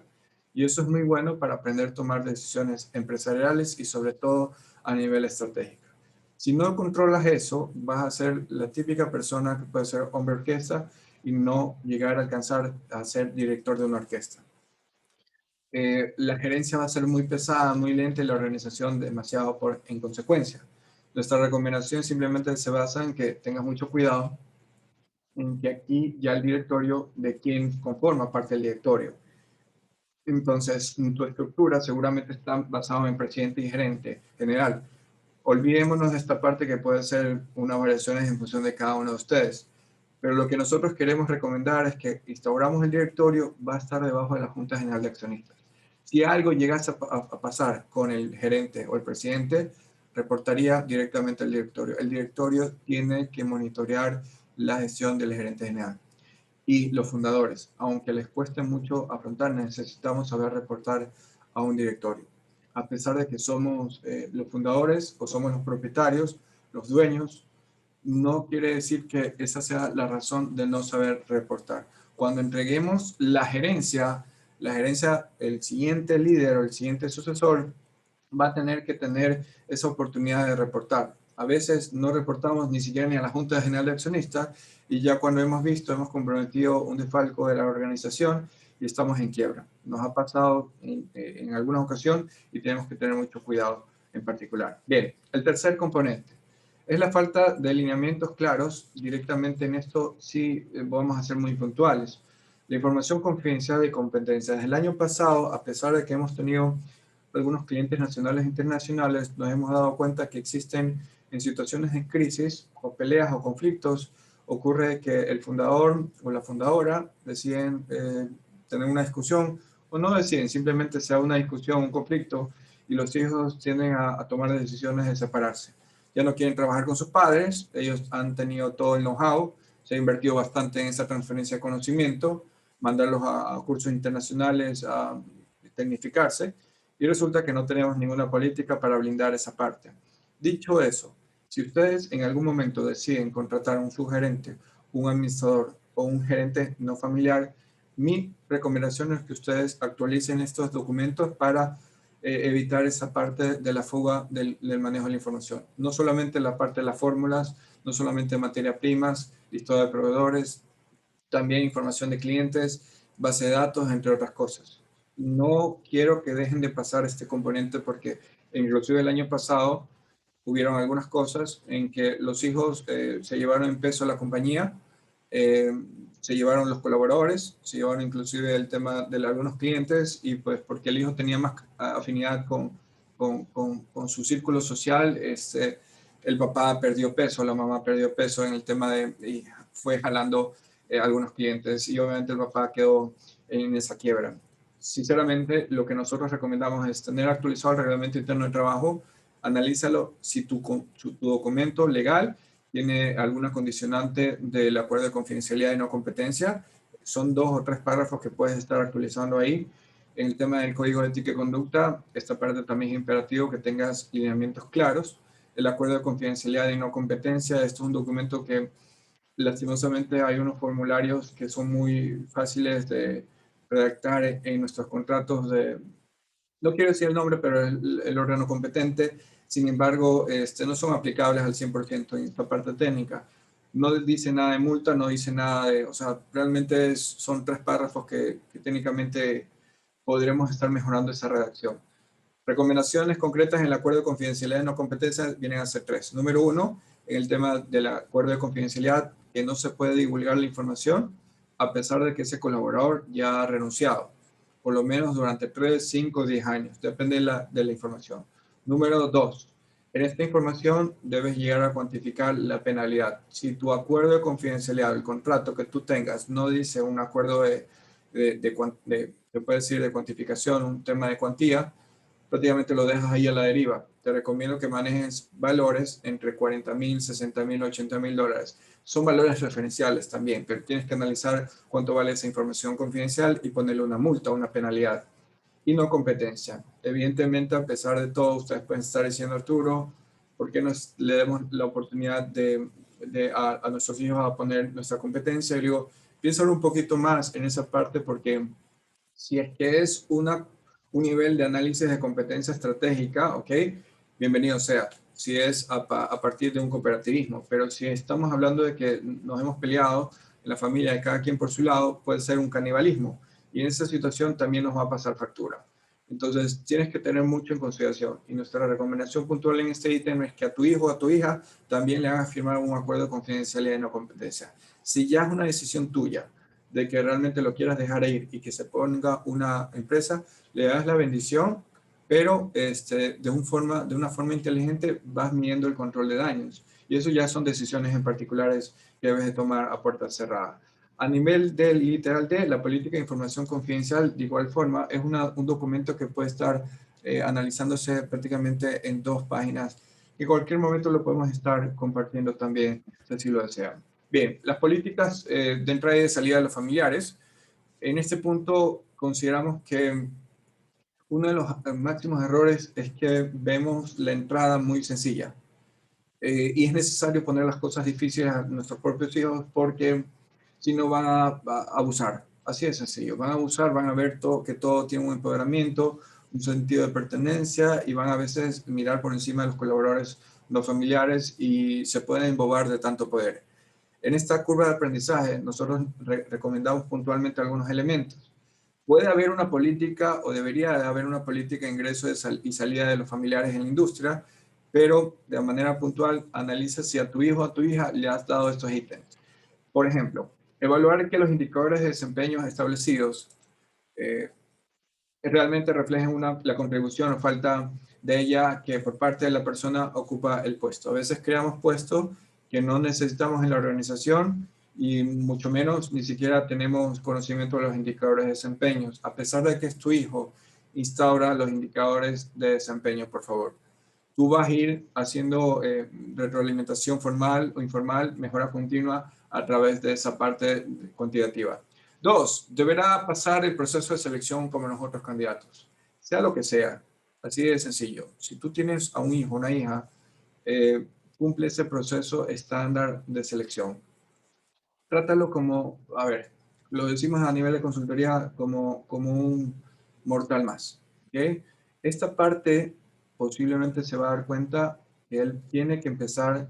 Y eso es muy bueno para aprender a tomar decisiones empresariales y sobre todo a nivel estratégico. Si no controlas eso, vas a ser la típica persona que puede ser hombre orquesta y no llegar a alcanzar a ser director de una orquesta. La gerencia va a ser muy pesada, muy lenta y la organización demasiado en consecuencia. Nuestra recomendación simplemente se basa en que tengas mucho cuidado, en que aquí ya el directorio de quien conforma parte del directorio. Entonces, tu estructura seguramente está basada en presidente y gerente general. Olvidémonos de esta parte que puede ser unas variaciones en función de cada uno de ustedes. Pero lo que nosotros queremos recomendar es que instauramos el directorio, va a estar debajo de la Junta General de Accionistas. Si algo llegase a pasar con el gerente o el presidente, reportaría directamente al directorio. El directorio tiene que monitorear la gestión del gerente general. Y los fundadores, aunque les cueste mucho afrontar, necesitamos saber reportar a un directorio. A pesar de que somos los fundadores o somos los propietarios, los dueños, no quiere decir que esa sea la razón de no saber reportar. Cuando entreguemos la gerencia, el siguiente líder o el siguiente sucesor va a tener que tener esa oportunidad de reportar. A veces no reportamos ni siquiera ni a la Junta General de Accionistas y ya cuando hemos visto, hemos comprometido un desfalco de la organización y estamos en quiebra. Nos ha pasado en alguna ocasión y tenemos que tener mucho cuidado en particular. Bien, el tercer componente es la falta de lineamientos claros. Directamente en esto sí vamos a ser muy puntuales. La información confidencial de competencia. Desde el año pasado, a pesar de que hemos tenido algunos clientes nacionales e internacionales, nos hemos dado cuenta que existen en situaciones de crisis o peleas o conflictos, ocurre que el fundador o la fundadora deciden tener una discusión o no deciden, simplemente sea una discusión, un conflicto y los hijos tienden a tomar decisiones de separarse. Ya no quieren trabajar con sus padres, ellos han tenido todo el know-how, se ha invertido bastante en esa transferencia de conocimiento, mandarlos a cursos internacionales a tecnificarse, y resulta que no tenemos ninguna política para blindar esa parte. Dicho eso, Si ustedes en algún momento deciden contratar a un subgerente, un administrador o un gerente no familiar, mi recomendación es que ustedes actualicen estos documentos para evitar esa parte de la fuga del manejo de la información. No solamente la parte de las fórmulas, no solamente materia primas, listado de proveedores, también información de clientes, base de datos, entre otras cosas. No quiero que dejen de pasar este componente porque inclusive el año pasado hubieron algunas cosas en que los hijos se llevaron en peso a la compañía, se llevaron los colaboradores, se llevaron inclusive el tema de algunos clientes y pues porque el hijo tenía más afinidad con su círculo social, el papá perdió peso, la mamá perdió peso en el tema y fue jalando algunos clientes y obviamente el papá quedó en esa quiebra. Sinceramente, lo que nosotros recomendamos es tener actualizado el reglamento interno de trabajo, analízalo si tu documento legal tiene alguna condicionante del acuerdo de confidencialidad y no competencia. Son 2 o 3 párrafos que puedes estar actualizando ahí. En el tema del código de ética y conducta, esta parte también es imperativo que tengas lineamientos claros. El acuerdo de confidencialidad y no competencia, esto es un documento que lastimosamente hay unos formularios que son muy fáciles de redactar en nuestros contratos no quiero decir el nombre, pero el órgano competente. Sin embargo, no son aplicables al 100% en esta parte técnica. No dice nada de multa, no dice nada de, o sea, realmente son 3 párrafos que técnicamente podremos estar mejorando esa redacción. Recomendaciones concretas en el acuerdo de confidencialidad y no competencia vienen a ser 3. Número 1, en el tema del acuerdo de confidencialidad, que no se puede divulgar la información a pesar de que ese colaborador ya ha renunciado, por lo menos durante 3, 5, 10 años, depende de la información. Número 2, en esta información debes llegar a cuantificar la penalidad. Si tu acuerdo de confidencialidad, el contrato que tú tengas, no dice un acuerdo se puede decir de cuantificación, un tema de cuantía, prácticamente lo dejas ahí a la deriva. Te recomiendo que manejes valores entre 40,000, 60,000, 80,000 dólares. Son valores referenciales también, pero tienes que analizar cuánto vale esa información confidencial y ponerle una multa, una penalidad. Y no competencia. Evidentemente, a pesar de todo, ustedes pueden estar diciendo, Arturo, ¿por qué le demos la oportunidad a nuestros hijos a poner nuestra competencia? Y digo, piénsalo un poquito más en esa parte porque si es que es un nivel de análisis de competencia estratégica, ok, bienvenido sea. Si es a partir de un cooperativismo, pero si estamos hablando de que nos hemos peleado en la familia de cada quien por su lado, puede ser un canibalismo. Y en esa situación también nos va a pasar factura. Entonces, tienes que tener mucho en consideración. Y nuestra recomendación puntual en este ítem es que a tu hijo o a tu hija también le hagas firmar un acuerdo de confidencialidad y no competencia. Si ya es una decisión tuya, de que realmente lo quieras dejar ir y que se ponga una empresa, le das la bendición, pero de una forma inteligente vas midiendo el control de daños. Y eso ya son decisiones en particulares que debes de tomar a puerta cerrada. A nivel del literal de la política de información confidencial, de igual forma, es un documento que puede estar analizándose prácticamente en 2 páginas. En cualquier momento lo podemos estar compartiendo también, si así lo desean. Bien, las políticas de entrada y de salida de los familiares. En este punto consideramos que uno de los máximos errores es que vemos la entrada muy sencilla. Y es necesario poner las cosas difíciles a nuestros propios hijos porque si no van a abusar. Así de sencillo. Van a abusar, van a ver que todo tiene un empoderamiento, un sentido de pertenencia y van a veces mirar por encima de los colaboradores no familiares y se pueden embobar de tanto poder. En esta curva de aprendizaje, nosotros recomendamos puntualmente algunos elementos. Puede haber una política o debería haber una política de ingreso y salida de los familiares en la industria, pero de manera puntual analiza si a tu hijo o a tu hija le has dado estos ítems. Por ejemplo, evaluar que los indicadores de desempeño establecidos realmente reflejen la contribución o falta de ella que por parte de la persona ocupa el puesto. A veces creamos puestos que no necesitamos en la organización y mucho menos ni siquiera tenemos conocimiento de los indicadores de desempeño. A pesar de que es tu hijo, instaura los indicadores de desempeño, por favor. Tú vas a ir haciendo retroalimentación formal o informal, mejora continua a través de esa parte cuantitativa. 2, deberá pasar el proceso de selección como los otros candidatos, sea lo que sea, así de sencillo. Si tú tienes a un hijo, una hija, cumple ese proceso estándar de selección. Trátalo como, a ver, lo decimos a nivel de consultoría como un mortal más. ¿Okay? Esta parte posiblemente se va a dar cuenta que él tiene que empezar,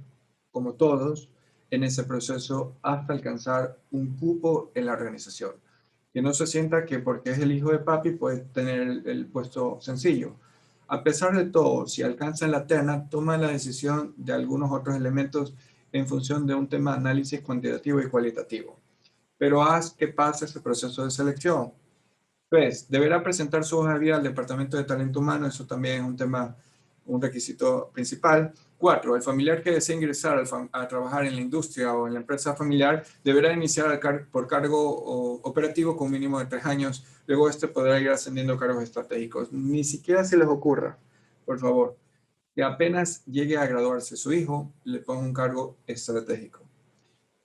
como todos, en ese proceso hasta alcanzar un cupo en la organización. Que no se sienta que porque es el hijo de papi puede tener el puesto sencillo. A pesar de todo, si alcanza en la terna, toma la decisión de algunos otros elementos en función de un tema de análisis cuantitativo y cualitativo. Pero haz que pase ese proceso de selección. Pues, deberá presentar su hoja de vida al Departamento de Talento Humano, eso también es un tema, un requisito principal. 4. El familiar que desea ingresar a trabajar en la industria o en la empresa familiar deberá iniciar por cargo operativo con un mínimo de 3 años. Luego podrá ir ascendiendo a cargos estratégicos. Ni siquiera se les ocurra, por favor, que apenas llegue a graduarse su hijo, le ponga un cargo estratégico.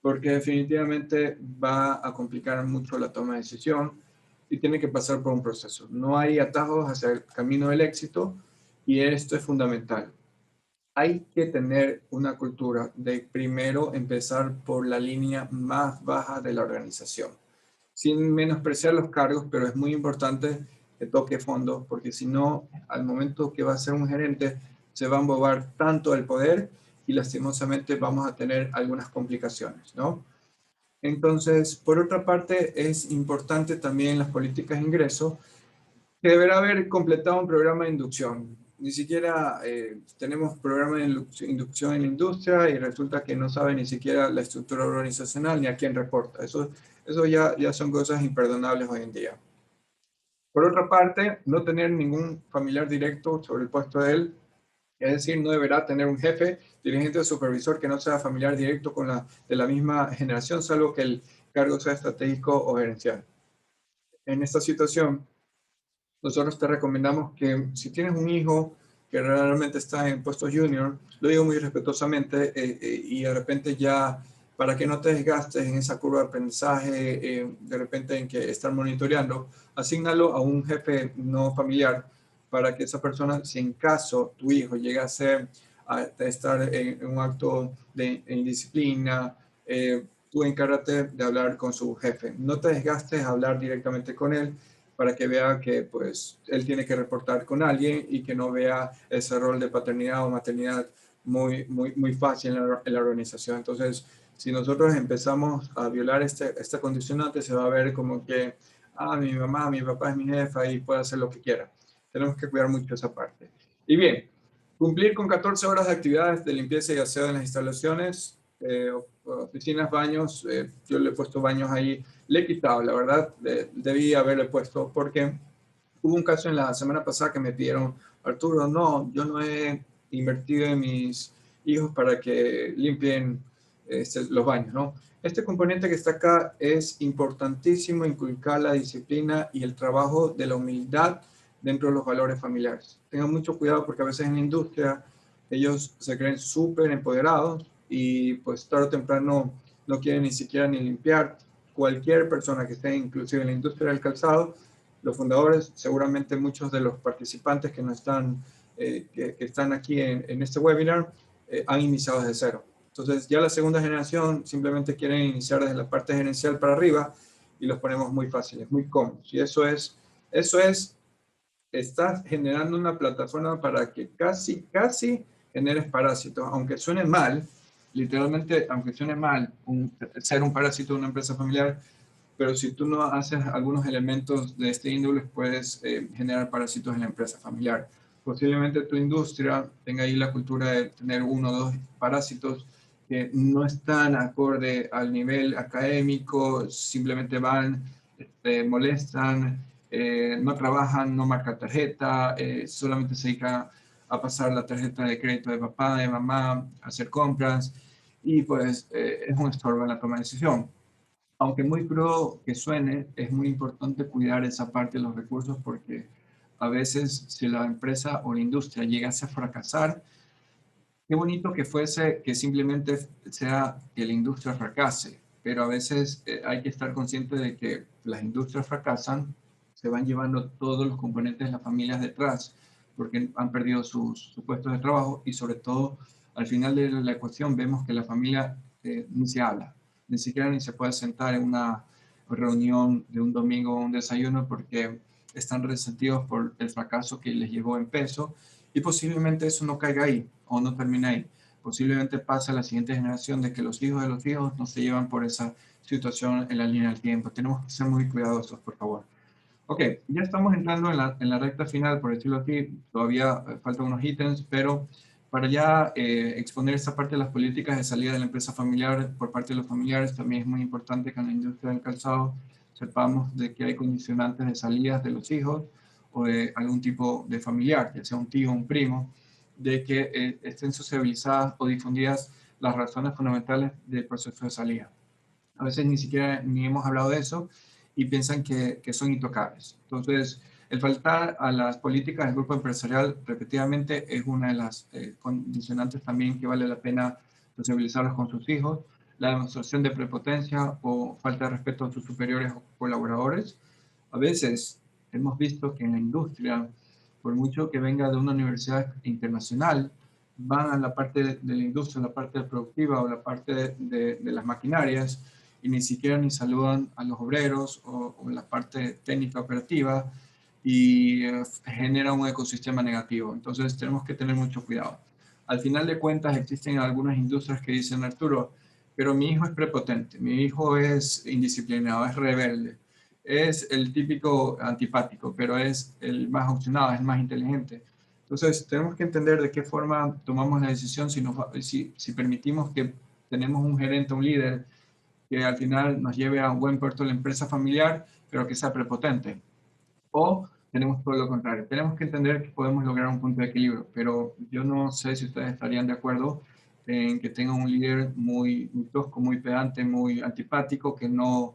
Porque definitivamente va a complicar mucho la toma de decisión y tiene que pasar por un proceso. No hay atajos hacia el camino del éxito y esto es fundamental. Hay que tener una cultura de primero empezar por la línea más baja de la organización, sin menospreciar los cargos, pero es muy importante que toque fondo, porque si no, al momento que va a ser un gerente, se va a embobar tanto el poder y lastimosamente vamos a tener algunas complicaciones, ¿no? Entonces, por otra parte, es importante también las políticas de ingreso, que deberá haber completado un programa de inducción. Ni siquiera tenemos programa de inducción en la industria y resulta que no sabe ni siquiera la estructura organizacional ni a quién reporta. Eso ya son cosas imperdonables hoy en día. Por otra parte, no tener ningún familiar directo sobre el puesto de él, es decir, no deberá tener un jefe, dirigente o supervisor que no sea familiar directo de la misma generación, salvo que el cargo sea estratégico o gerencial. En esta situación, nosotros te recomendamos que si tienes un hijo que realmente está en puestos junior, lo digo muy respetuosamente, y de repente ya, para que no te desgastes en esa curva de aprendizaje, de repente en que estar monitoreando, asígnalo a un jefe no familiar para que esa persona, si en caso tu hijo llega a estar en un acto de indisciplina, tú encárgate de hablar con su jefe. No te desgastes a hablar directamente con él, para que vea que pues él tiene que reportar con alguien y que no vea ese rol de paternidad o maternidad muy fácil en la organización. Entonces, si nosotros empezamos a violar esta condicionante, se va a ver como que, mi mamá, mi papá es mi jefa y puede hacer lo que quiera. Tenemos que cuidar mucho esa parte. Y bien, cumplir con 14 horas de actividades de limpieza y aseo en las instalaciones, oficinas, baños, yo le he puesto baños ahí, le he quitado, la verdad, debí haberle puesto, porque hubo un caso en la semana pasada que me pidieron, Arturo, no, yo no he invertido en mis hijos para que limpien los baños, ¿no? Este componente que está acá es importantísimo, inculcar la disciplina y el trabajo de la humildad dentro de los valores familiares. Tengan mucho cuidado porque a veces en la industria ellos se creen súper empoderados y pues tarde o temprano no quieren ni siquiera ni limpiar. Cualquier persona que esté inclusive en la industria del calzado, los fundadores, seguramente muchos de los participantes que, no están, que están aquí en este webinar, han iniciado desde cero. Entonces ya la segunda generación simplemente quieren iniciar desde la parte gerencial para arriba y los ponemos muy fáciles, muy cómodos. Y eso es, estás generando una plataforma para que casi generes parásitos, aunque suene mal, literalmente, aunque suene mal ser un parásito de una empresa familiar, pero si tú no haces algunos elementos de este índole, puedes generar parásitos en la empresa familiar. Posiblemente tu industria tenga ahí la cultura de tener 1 o 2 parásitos que no están acorde al nivel académico, simplemente van, molestan, no trabajan, no marcan tarjeta, solamente se dedican a pasar la tarjeta de crédito de papá, de mamá, a hacer compras, y pues es un estorbo en la toma de decisión. Aunque muy crudo que suene, es muy importante cuidar esa parte de los recursos porque a veces si la empresa o la industria llegase a fracasar, qué bonito que fuese que simplemente sea que la industria fracase, pero a veces hay que estar consciente de que las industrias fracasan, se van llevando todos los componentes de las familias detrás porque han perdido sus puestos de trabajo y sobre todo al final de la ecuación vemos que la familia ni se habla, ni siquiera ni se puede sentar en una reunión de un domingo o un desayuno porque están resentidos por el fracaso que les llegó en peso y posiblemente eso no caiga ahí o no termine ahí. Posiblemente pase a la siguiente generación de que los hijos de los hijos no se llevan por esa situación en la línea del tiempo. Tenemos que ser muy cuidadosos, por favor. Ok, ya estamos entrando en la recta final, por decirlo así. Todavía faltan unos ítems, pero para ya exponer esta parte de las políticas de salida de la empresa familiar por parte de los familiares, también es muy importante que en la industria del calzado sepamos de que hay condicionantes de salidas de los hijos o de algún tipo de familiar, ya sea un tío o un primo, de que estén sociabilizadas o difundidas las razones fundamentales del proceso de salida. A veces ni siquiera ni hemos hablado de eso y piensan que son intocables. Entonces, el faltar a las políticas del grupo empresarial repetidamente es una de las condicionantes también que vale la pena sociabilizarlos con sus hijos. La demostración de prepotencia o falta de respeto a sus superiores o colaboradores. A veces hemos visto que en la industria, por mucho que venga de una universidad internacional, van a la parte de la industria, la parte productiva o la parte de las maquinarias y ni siquiera ni saludan a los obreros o la parte técnica operativa y genera un ecosistema negativo. Entonces tenemos que tener mucho cuidado. Al final de cuentas existen algunas industrias que dicen, Arturo, pero mi hijo es prepotente, mi hijo es indisciplinado, es rebelde, es el típico antipático, pero es el más opcionado, es el más inteligente. Entonces tenemos que entender de qué forma tomamos la decisión si permitimos que tenemos un gerente, un líder, que al final nos lleve a un buen puerto la empresa familiar, pero que sea prepotente. O tenemos todo lo contrario. Tenemos que entender que podemos lograr un punto de equilibrio, pero yo no sé si ustedes estarían de acuerdo en que tengan un líder muy tosco, muy pedante, muy antipático, que no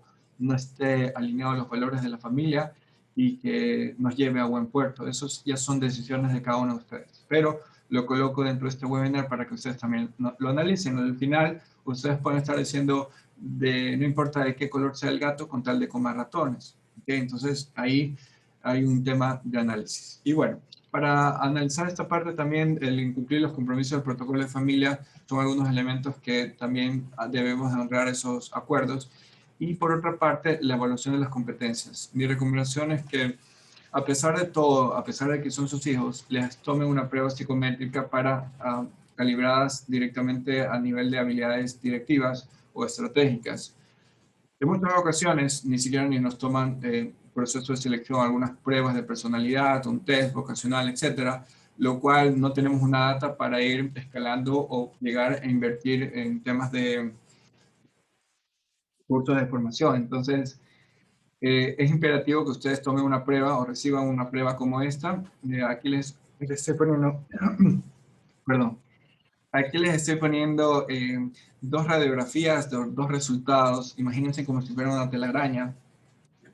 esté alineado a los valores de la familia y que nos lleve a buen puerto. Esos ya son decisiones de cada uno de ustedes. Pero lo coloco dentro de este webinar para que ustedes también lo analicen. Al final, ustedes pueden estar diciendo, no importa de qué color sea el gato, con tal de comer ratones. ¿Okay? Entonces, ahí hay un tema de análisis. Y bueno, para analizar esta parte también, el incumplir los compromisos del protocolo de familia son algunos elementos que también debemos honrar esos acuerdos. Y por otra parte, la evaluación de las competencias. Mi recomendación es que, a pesar de todo, a pesar de que son sus hijos, les tomen una prueba psicométrica para calibradas directamente a nivel de habilidades directivas o estratégicas. En muchas ocasiones ni siquiera ni nos toman proceso de selección, algunas pruebas de personalidad, un test vocacional, etcétera, lo cual no tenemos una data para ir escalando o llegar a invertir en temas de cursos de formación. Entonces, es imperativo que ustedes tomen una prueba o reciban una prueba como esta. Aquí les estoy poniendo, perdón, aquí les estoy poniendo dos radiografías, dos resultados. Imagínense como si fuera una telaraña,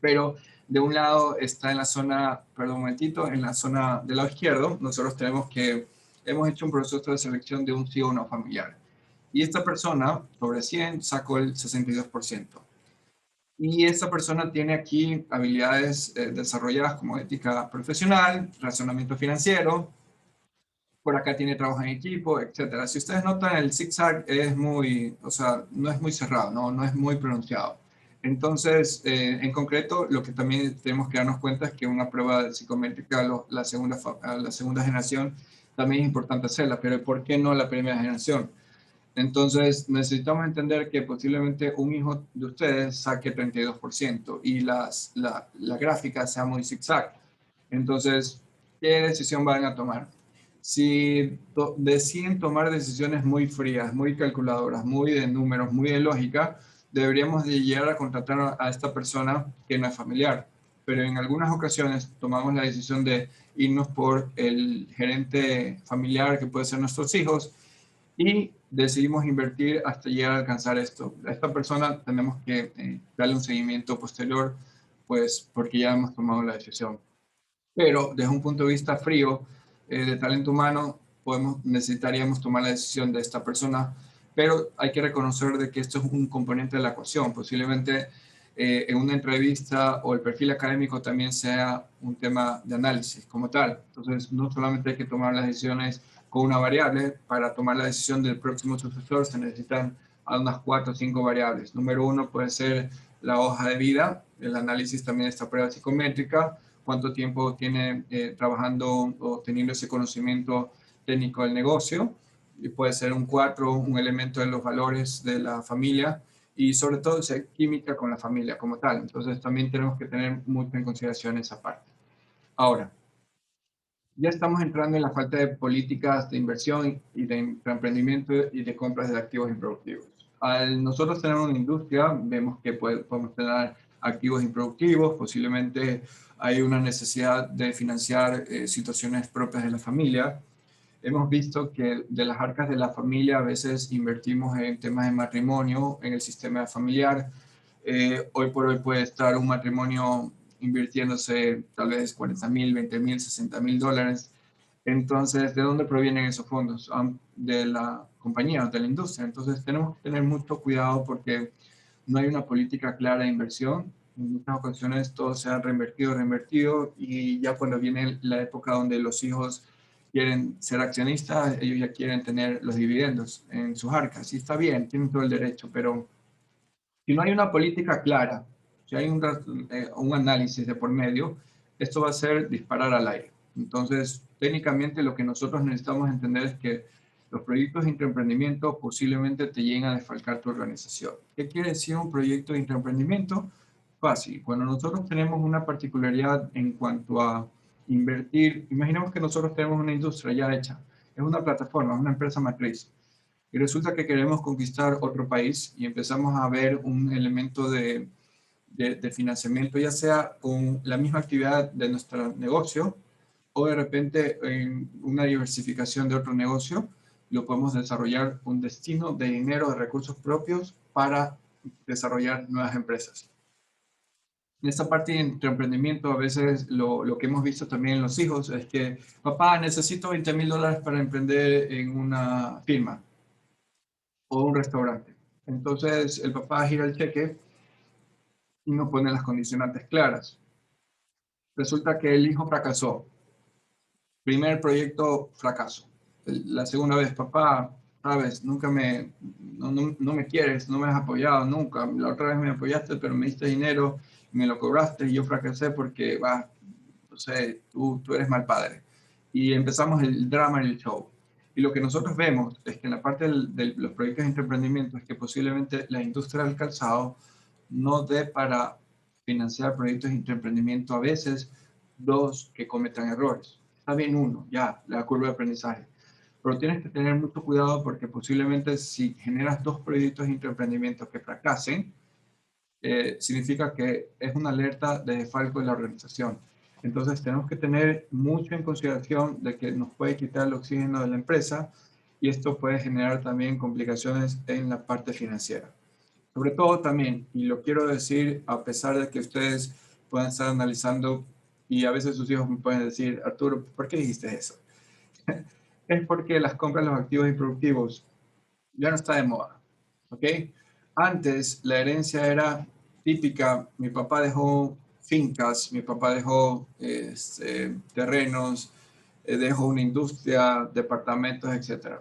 pero de un lado está en la zona, perdón un momentito, en la zona del lado izquierdo, nosotros tenemos que hemos hecho un proceso de selección de un sí o no familiar. Y esta persona, sobre 100, sacó el 62%. Y esta persona tiene aquí habilidades desarrolladas como ética profesional, razonamiento financiero, por acá tiene trabajo en equipo, etcétera. Si ustedes notan, el zigzag es muy, o sea, no es muy cerrado, no es muy pronunciado. Entonces, en concreto, lo que también tenemos que darnos cuenta es que una prueba psicométrica, la segunda generación, también es importante hacerla, pero ¿por qué no la primera generación? Entonces, necesitamos entender que posiblemente un hijo de ustedes saque 32% y la gráfica sea muy zigzag. Entonces, ¿qué decisión van a tomar? Si deciden tomar decisiones muy frías, muy calculadoras, muy de números, muy de lógica, deberíamos de llegar a contratar a esta persona que no es familiar. Pero en algunas ocasiones tomamos la decisión de irnos por el gerente familiar, que puede ser nuestros hijos, y decidimos invertir hasta llegar a alcanzar esto. A esta persona tenemos que darle un seguimiento posterior, pues porque ya hemos tomado la decisión. Pero desde un punto de vista frío, de talento humano, necesitaríamos tomar la decisión de esta persona, pero hay que reconocer de que esto es un componente de la ecuación. Posiblemente en una entrevista o el perfil académico también sea un tema de análisis como tal. Entonces, no solamente hay que tomar las decisiones con una variable. Para tomar la decisión del próximo sucesor se necesitan a unas 4 o 5 variables. Número 1 puede ser la hoja de vida, el análisis también de esta prueba psicométrica, cuánto tiempo tiene trabajando o teniendo ese conocimiento técnico del negocio, y puede ser un 4, un elemento de los valores de la familia, y sobre todo esa química con la familia como tal. Entonces también tenemos que tener mucho en consideración esa parte. Ahora, ya estamos entrando en la falta de políticas de inversión y de emprendimiento y de compras de activos improductivos. Al nosotros tener una industria, vemos que podemos tener activos improductivos, posiblemente hay una necesidad de financiar situaciones propias de la familia. Hemos visto que de las arcas de la familia a veces invertimos en temas de matrimonio, en el sistema familiar. Hoy por hoy puede estar un matrimonio invirtiéndose tal vez 40,000, 20,000, 60,000 dólares. Entonces, ¿de dónde provienen esos fondos? De la compañía, de la industria. Entonces, tenemos que tener mucho cuidado porque no hay una política clara de inversión. En muchas ocasiones todo se ha reinvertido, y ya cuando viene la época donde los hijos quieren ser accionistas, ellos ya quieren tener los dividendos en sus arcas. Y está bien, tienen todo el derecho, pero si no hay una política clara, si hay un análisis de por medio, esto va a ser disparar al aire. Entonces, técnicamente lo que nosotros necesitamos entender es que los proyectos de intraemprendimiento posiblemente te lleguen a desfalcar tu organización. ¿Qué quiere decir un proyecto de intraemprendimiento? Fácil. Cuando nosotros tenemos una particularidad en cuanto a invertir, imaginemos que nosotros tenemos una industria ya hecha, es una plataforma, es una empresa matriz, y resulta que queremos conquistar otro país y empezamos a ver un elemento de financiamiento, ya sea con la misma actividad de nuestro negocio o de repente en una diversificación de otro negocio, lo podemos desarrollar un destino de dinero, de recursos propios para desarrollar nuevas empresas. En esta parte de emprendimiento, a veces lo que hemos visto también en los hijos es que, papá, necesito 20,000 dólares para emprender en una firma o un restaurante. Entonces el papá gira el cheque y no pone las condicionantes claras. Resulta que el hijo fracasó. Primer proyecto, fracaso. La segunda vez, papá, sabes, no me quieres, no me has apoyado nunca. La otra vez me apoyaste, pero me diste dinero, me lo cobraste y yo fracasé porque, no sé, tú eres mal padre. Y empezamos el drama y el show. Y lo que nosotros vemos es que en la parte de los proyectos de emprendimiento es que posiblemente la industria del calzado no dé para financiar proyectos de emprendimiento a veces, dos que cometan errores. Está bien uno, ya, la curva de aprendizaje. Pero tienes que tener mucho cuidado porque posiblemente si generas dos proyectos de emprendimiento que fracasen, significa que es una alerta de desfalco de la organización. Entonces tenemos que tener mucho en consideración de que nos puede quitar el oxígeno de la empresa, y esto puede generar también complicaciones en la parte financiera. Sobre todo también, y lo quiero decir a pesar de que ustedes puedan estar analizando y a veces sus hijos me pueden decir, Arturo, ¿por qué dijiste eso? Es porque las compras de los activos improductivos ya no está de moda, ¿ok? Antes la herencia era típica, mi papá dejó fincas, mi papá dejó terrenos, dejó una industria, departamentos, etcétera.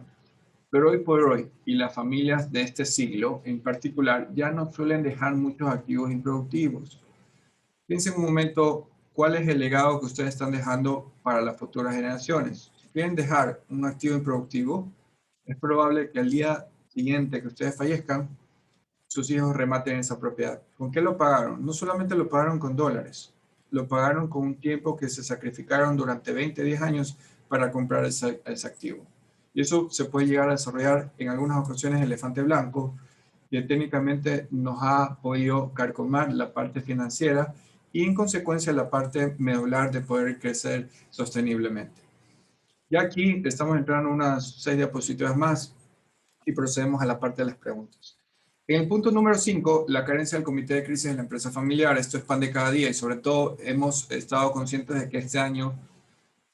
Pero hoy por hoy, y las familias de este siglo en particular, ya no suelen dejar muchos activos improductivos. Piensen un momento, ¿cuál es el legado que ustedes están dejando para las futuras generaciones? Si quieren dejar un activo improductivo, es probable que al día siguiente que ustedes fallezcan, sus hijos rematen esa propiedad. ¿Con qué lo pagaron? No solamente lo pagaron con dólares, lo pagaron con un tiempo que se sacrificaron durante 20, 10 años para comprar ese activo. Y eso se puede llegar a desarrollar en algunas ocasiones elefante blanco, que técnicamente nos ha podido carcomar la parte financiera y en consecuencia la parte medular de poder crecer sosteniblemente. Ya aquí estamos entrando unas 6 diapositivas más y procedemos a la parte de las preguntas. En el punto número 5, la carencia del comité de crisis en la empresa familiar. Esto es pan de cada día y sobre todo hemos estado conscientes de que este año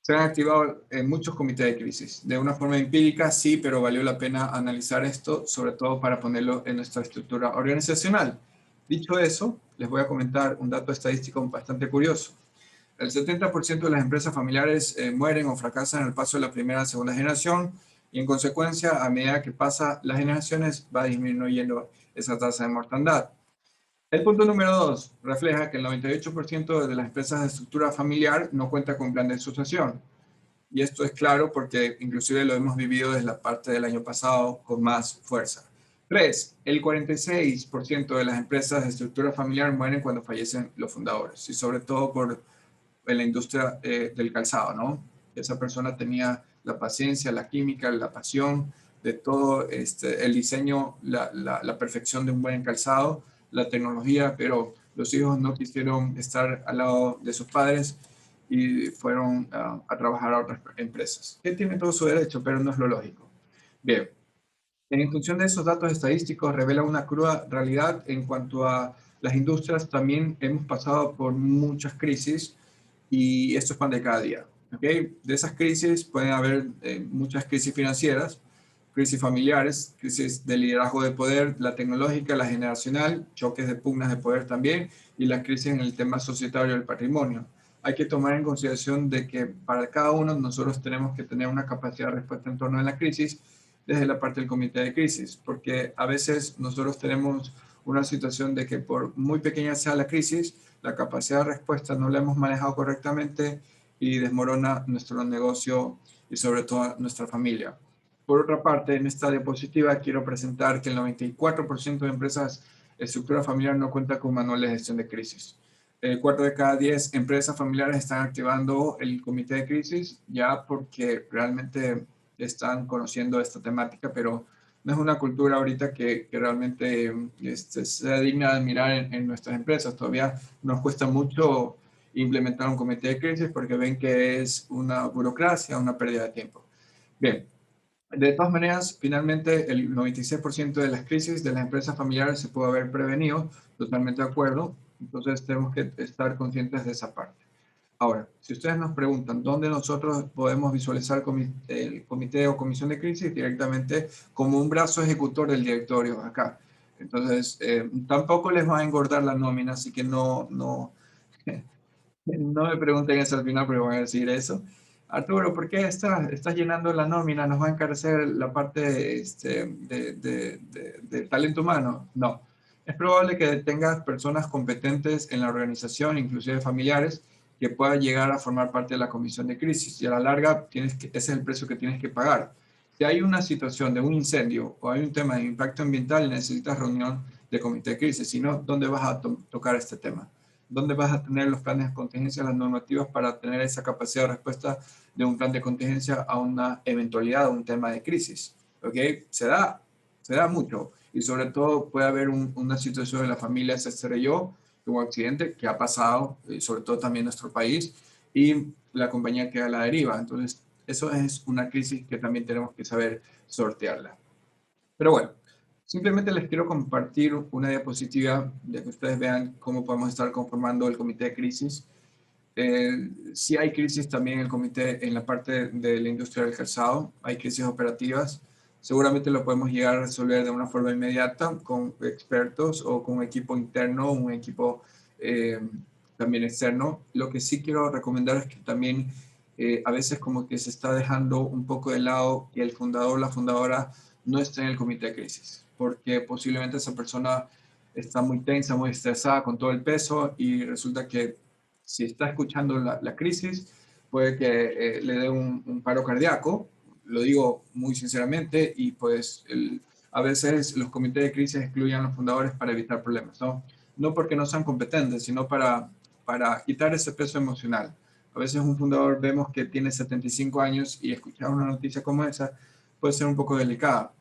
se han activado muchos comités de crisis. De una forma empírica, sí, pero valió la pena analizar esto, sobre todo para ponerlo en nuestra estructura organizacional. Dicho eso, les voy a comentar un dato estadístico bastante curioso. El 70% de las empresas familiares mueren o fracasan en el paso de la primera a segunda generación y en consecuencia, a medida que pasa las generaciones, va disminuyendo esa tasa de mortandad. El punto número 2 refleja que el 98% de las empresas de estructura familiar no cuenta con plan de sucesión. Y esto es claro porque inclusive lo hemos vivido desde la parte del año pasado con más fuerza. 3. El 46% de las empresas de estructura familiar mueren cuando fallecen los fundadores y sobre todo por en la industria del calzado, ¿no? Esa persona tenía la paciencia, la química, la pasión de todo el diseño, la perfección de un buen calzado, la tecnología, pero los hijos no quisieron estar al lado de sus padres y fueron a trabajar a otras empresas. Él tiene todo su derecho, pero no es lo lógico. Bien, en función de esos datos estadísticos revela una cruda realidad en cuanto a las industrias. También hemos pasado por muchas crisis y esto es pan de cada día. ¿Okay? De esas crisis pueden haber muchas crisis financieras, crisis familiares, crisis de liderazgo de poder, la tecnológica, la generacional, choques de pugnas de poder también, y la crisis en el tema societario del patrimonio. Hay que tomar en consideración de que para cada uno nosotros tenemos que tener una capacidad de respuesta en torno a la crisis desde la parte del comité de crisis, porque a veces nosotros tenemos una situación de que por muy pequeña sea la crisis, la capacidad de respuesta no la hemos manejado correctamente y desmorona nuestro negocio y sobre todo nuestra familia. Por otra parte, en esta diapositiva quiero presentar que el 94% de empresas de estructura familiar no cuenta con manual de gestión de crisis. 4 de cada 10 empresas familiares están activando el comité de crisis ya porque realmente están conociendo esta temática, pero no es una cultura ahorita que realmente sea digna de admirar en nuestras empresas. Todavía nos cuesta mucho implementar un comité de crisis porque ven que es una burocracia, una pérdida de tiempo. Bien, de todas maneras, finalmente el 96% de las crisis de las empresas familiares se puede haber prevenido, totalmente de acuerdo. Entonces tenemos que estar conscientes de esa parte. Ahora, si ustedes nos preguntan dónde nosotros podemos visualizar el comité o comisión de crisis, directamente como un brazo ejecutor del directorio acá. Entonces, tampoco les va a engordar la nómina, así que no me pregunten eso al final, pero voy a decir eso. Arturo, ¿por qué estás llenando la nómina? ¿Nos va a encarecer la parte de talento humano? No. Es probable que tengas personas competentes en la organización, inclusive familiares, que puedan llegar a formar parte de la comisión de crisis. Y a la larga, ese es el precio que tienes que pagar. Si hay una situación de un incendio o hay un tema de impacto ambiental, necesitas reunión de comité de crisis. Si no, ¿dónde vas a tocar este tema? ¿Dónde vas a tener los planes de contingencia, las normativas para tener esa capacidad de respuesta de un plan de contingencia a una eventualidad, a un tema de crisis? ¿Ok? Se da mucho y sobre todo puede haber una situación en la familia, se estrelló, un accidente que ha pasado, sobre todo también en nuestro país, y la compañía queda a la deriva. Entonces, eso es una crisis que también tenemos que saber sortearla. Pero bueno, simplemente les quiero compartir una diapositiva de que ustedes vean cómo podemos estar conformando el comité de crisis. Si hay crisis también en el comité en la parte de la industria del calzado, hay crisis operativas. Seguramente lo podemos llegar a resolver de una forma inmediata con expertos o con un equipo interno, un equipo también externo. Lo que sí quiero recomendar es que también a veces como que se está dejando un poco de lado que el fundador, la fundadora, no esté en el comité de crisis, porque posiblemente esa persona está muy tensa, muy estresada con todo el peso y resulta que si está escuchando la crisis, puede que le dé un paro cardíaco, lo digo muy sinceramente, y pues a veces los comités de crisis excluyen a los fundadores para evitar problemas, ¿no? No porque no sean competentes, sino para quitar ese peso emocional. A veces un fundador vemos que tiene 75 años y escuchar una noticia como esa puede ser un poco delicada.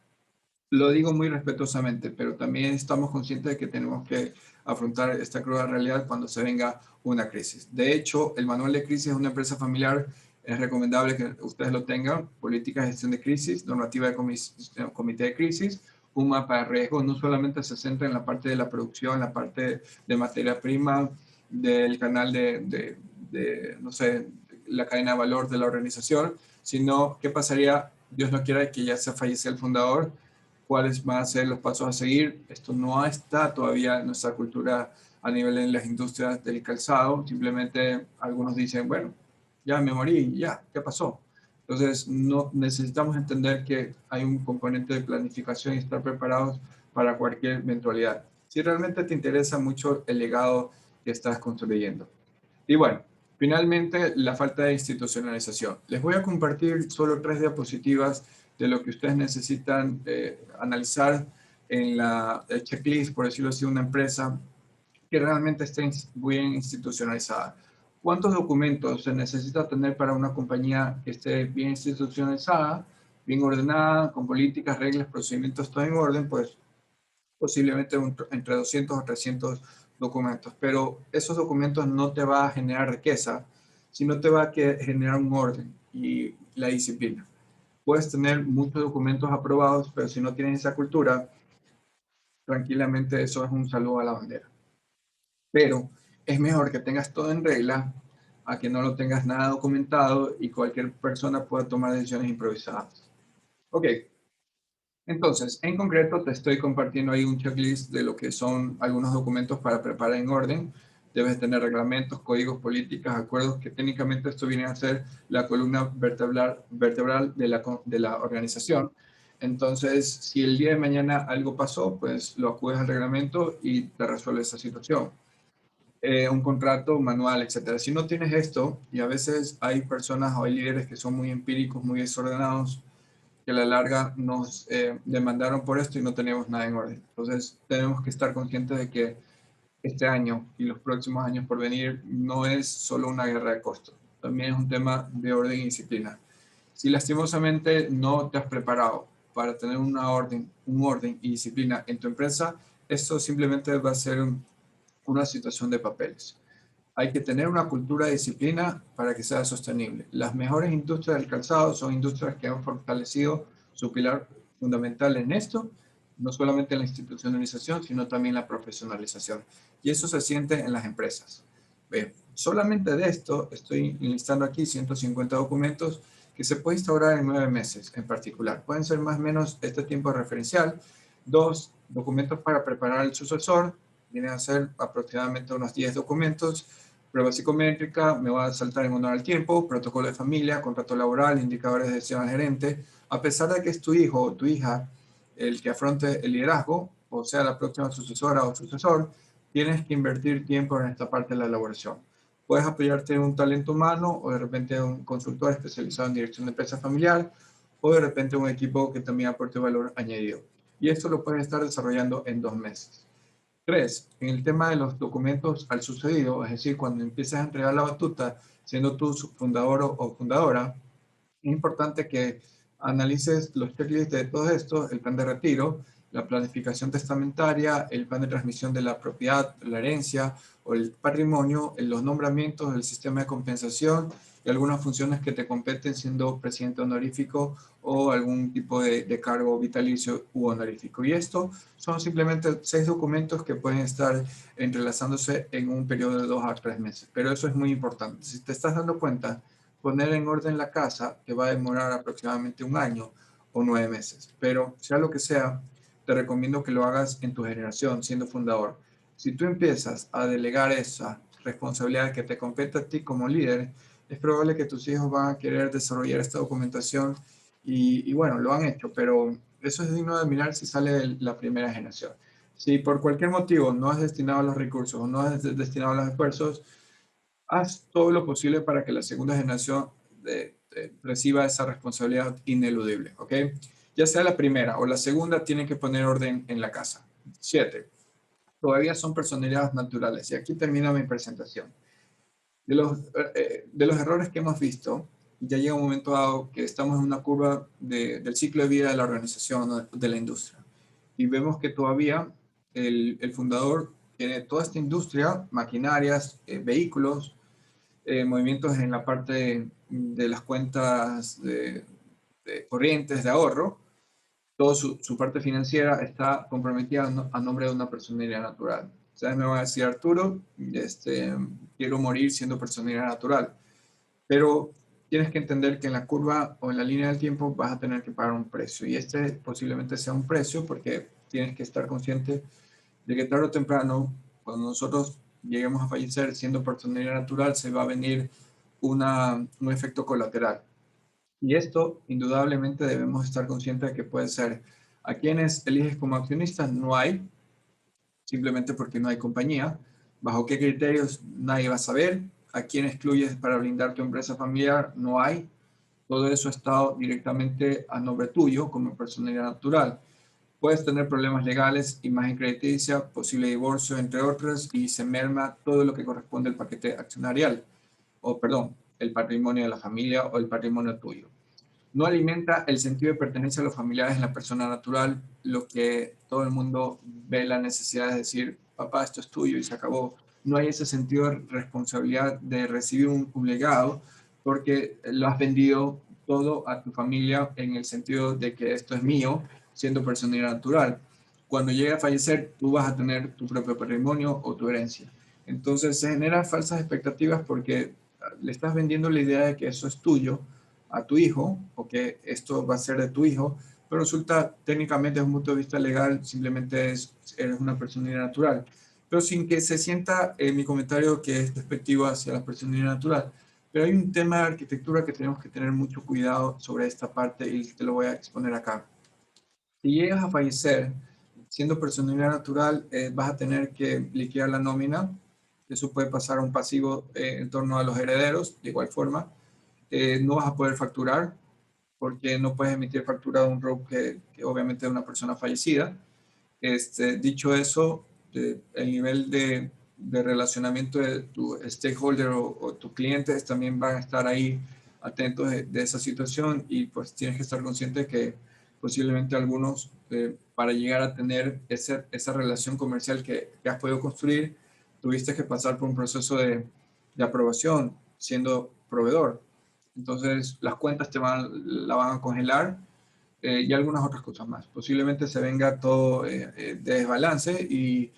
Lo digo muy respetuosamente, pero también estamos conscientes de que tenemos que afrontar esta cruda realidad cuando se venga una crisis. De hecho, el manual de crisis de una empresa familiar es recomendable que ustedes lo tengan, política de gestión de crisis, normativa de comité de crisis, un mapa de riesgo, no solamente se centra en la parte de la producción, la parte de materia prima, del canal no sé, la cadena de valor de la organización, sino qué pasaría, Dios no quiera, que ya se fallece el fundador, cuáles van a ser los pasos a seguir. Esto no está todavía en nuestra cultura a nivel en las industrias del calzado. Simplemente algunos dicen, bueno, ya me morí, ya, ¿qué pasó? Entonces, no, necesitamos entender que hay un componente de planificación y estar preparados para cualquier eventualidad. Si realmente te interesa mucho el legado que estás construyendo. Y bueno, finalmente, la falta de institucionalización. Les voy a compartir solo 3 diapositivas de lo que ustedes necesitan analizar en la checklist, por decirlo así, una empresa que realmente esté bien institucionalizada. ¿Cuántos documentos se necesita tener para una compañía que esté bien institucionalizada, bien ordenada, con políticas, reglas, procedimientos, todo en orden? Pues posiblemente entre 200 o 300 documentos. Pero esos documentos no te va a generar riqueza, sino te va a generar un orden y la disciplina. Puedes tener muchos documentos aprobados, pero si no tienes esa cultura, tranquilamente eso es un saludo a la bandera. Pero es mejor que tengas todo en regla a que no lo tengas nada documentado y cualquier persona pueda tomar decisiones improvisadas. Ok, entonces, en concreto te estoy compartiendo ahí un checklist de lo que son algunos documentos para preparar en orden. Debes tener reglamentos, códigos, políticas, acuerdos, que técnicamente esto viene a ser la columna vertebral de la organización. Entonces, si el día de mañana algo pasó, pues lo acudes al reglamento y te resuelve esa situación. Un contrato, manual, etcétera. Si no tienes esto, y a veces hay personas o hay líderes que son muy empíricos, muy desordenados, que a la larga nos demandaron por esto y no teníamos nada en orden. Entonces, tenemos que estar conscientes de que este año y los próximos años por venir no es solo una guerra de costos, también es un tema de orden y disciplina. Si lastimosamente no te has preparado para tener un orden y disciplina en tu empresa, esto simplemente va a ser una situación de papeles. Hay que tener una cultura de disciplina para que sea sostenible. Las mejores industrias del calzado son industrias que han fortalecido su pilar fundamental en esto, no solamente en la institucionalización, sino también la profesionalización. Y eso se siente en las empresas. Solamente de esto estoy enlistando aquí 150 documentos que se puede instaurar en 9 meses en particular. Pueden ser más o menos este tiempo referencial. 2 documentos para preparar el sucesor, vienen a ser aproximadamente unos 10 documentos. Prueba psicométrica, me va a saltar en honor al tiempo, protocolo de familia, contrato laboral, indicadores de gestión al gerente. A pesar de que es tu hijo o tu hija el que afronte el liderazgo, o sea, la próxima sucesora o sucesor, tienes que invertir tiempo en esta parte de la elaboración. Puedes apoyarte en un talento humano o de repente un consultor especializado en dirección de empresa familiar o de repente un equipo que también aporte valor añadido. Y esto lo puedes estar desarrollando en 2 meses. 3, en el tema de los documentos al sucedido, es decir, cuando empiezas a entregar la batuta, siendo tú fundador o fundadora, es importante que analices los checklists de todo esto, el plan de retiro, la planificación testamentaria, el plan de transmisión de la propiedad, la herencia o el patrimonio, los nombramientos, el sistema de compensación y algunas funciones que te competen siendo presidente honorífico o algún tipo de cargo vitalicio u honorífico. Y esto son simplemente 6 documentos que pueden estar entrelazándose en un periodo de 2 a 3 meses. Pero eso es muy importante. Si te estás dando cuenta, poner en orden la casa te va a demorar aproximadamente 1 año o 9 meses. Pero sea lo que sea, te recomiendo que lo hagas en tu generación, siendo fundador. Si tú empiezas a delegar esa responsabilidad que te compete a ti como líder, es probable que tus hijos van a querer desarrollar esta documentación y bueno, lo han hecho, pero eso es digno de admirar si sale de la primera generación. Si por cualquier motivo no has destinado los recursos o no has destinado los esfuerzos, haz todo lo posible para que la segunda generación reciba esa responsabilidad ineludible, ¿ok? Ya sea la primera o la segunda, tienen que poner orden en la casa. 7. Todavía son personalidades naturales. Y aquí termina mi presentación. De los errores que hemos visto, ya llega un momento dado que estamos en una curva del ciclo de vida de la organización, de la industria. Y vemos que todavía el fundador tiene toda esta industria, maquinarias, vehículos, movimientos en la parte de las cuentas de corrientes de ahorro, toda su parte financiera está comprometida a nombre de una personalidad natural. Ustedes me van a decir, Arturo, quiero morir siendo personalidad natural, pero tienes que entender que en la curva o en la línea del tiempo vas a tener que pagar un precio, y posiblemente sea un precio porque tienes que estar consciente de que tarde o temprano cuando nosotros lleguemos a fallecer siendo personalidad natural, se va a venir un efecto colateral. Y esto, indudablemente, debemos estar conscientes de que puede ser a quienes eliges como accionistas, no hay, simplemente porque no hay compañía. ¿Bajo qué criterios? Nadie va a saber. ¿A quién excluyes para blindar tu empresa familiar? No hay. Todo eso ha estado directamente a nombre tuyo como personalidad natural. Puedes tener problemas legales, imagen crediticia, posible divorcio, entre otros, y se merma todo lo que corresponde al paquete accionarial, o perdón, el patrimonio de la familia o el patrimonio tuyo. No alimenta el sentido de pertenencia a los familiares en la persona natural, lo que todo el mundo ve la necesidad de decir, papá, esto es tuyo y se acabó. No hay ese sentido de responsabilidad de recibir un legado porque lo has vendido todo a tu familia en el sentido de que esto es mío, siendo personalidad natural. Cuando llegue a fallecer, tú vas a tener tu propio patrimonio o tu herencia. Entonces se generan falsas expectativas porque le estás vendiendo la idea de que eso es tuyo a tu hijo, o que esto va a ser de tu hijo, pero resulta técnicamente desde un punto de vista legal simplemente eres una personalidad natural. Pero sin que se sienta en mi comentario que es despectivo hacia la personalidad natural. Pero hay un tema de arquitectura que tenemos que tener mucho cuidado sobre esta parte y te lo voy a exponer acá. Si llegas a fallecer siendo personalidad natural, vas a tener que liquidar la nómina. Eso puede pasar a un pasivo en torno a los herederos, de igual forma. No vas a poder facturar porque no puedes emitir factura de un ROP que obviamente es una persona fallecida. Dicho eso, el nivel de relacionamiento de tu stakeholder o tus clientes también van a estar ahí atentos de esa situación y pues tienes que estar consciente de que posiblemente algunos, para llegar a tener esa relación comercial que has podido construir, tuviste que pasar por un proceso de aprobación siendo proveedor. Entonces las cuentas la van a congelar y algunas otras cosas más. Posiblemente se venga todo de desbalance y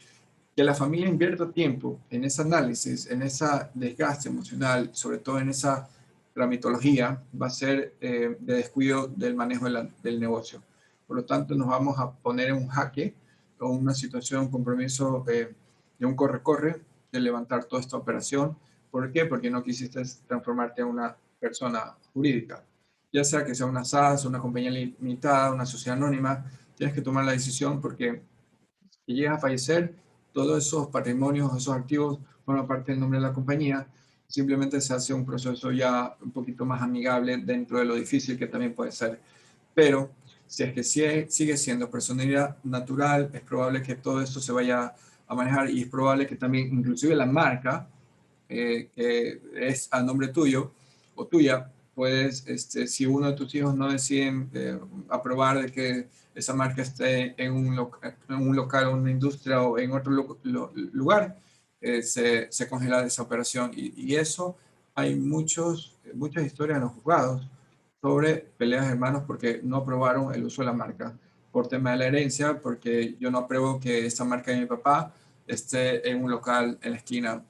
que la familia invierta tiempo en ese análisis, en ese desgaste emocional, sobre todo en esa tramitología, va a ser de descuido del manejo del negocio. Por lo tanto, nos vamos a poner en un jaque o una situación, un compromiso de un corre-corre de levantar toda esta operación. ¿Por qué? Porque no quisiste transformarte en una persona jurídica. Ya sea que sea una SAS, una compañía limitada, una sociedad anónima, tienes que tomar la decisión porque si llegas a fallecer, todos esos patrimonios, esos activos forman parte del nombre de la compañía. Simplemente se hace un proceso ya un poquito más amigable dentro de lo difícil que también puede ser. Pero si es que sigue siendo personalidad natural, es probable que todo esto se vaya a manejar y es probable que también inclusive la marca que es a nombre tuyo o tuya, puedes, si uno de tus hijos no deciden aprobar de que esa marca esté en un local o una industria o en otro lugar, se congela esa operación. Y eso hay muchas historias en los juzgados sobre peleas de hermanos porque no aprobaron el uso de la marca por tema de la herencia, porque yo no apruebo que esta marca de mi papá esté en un local en la esquina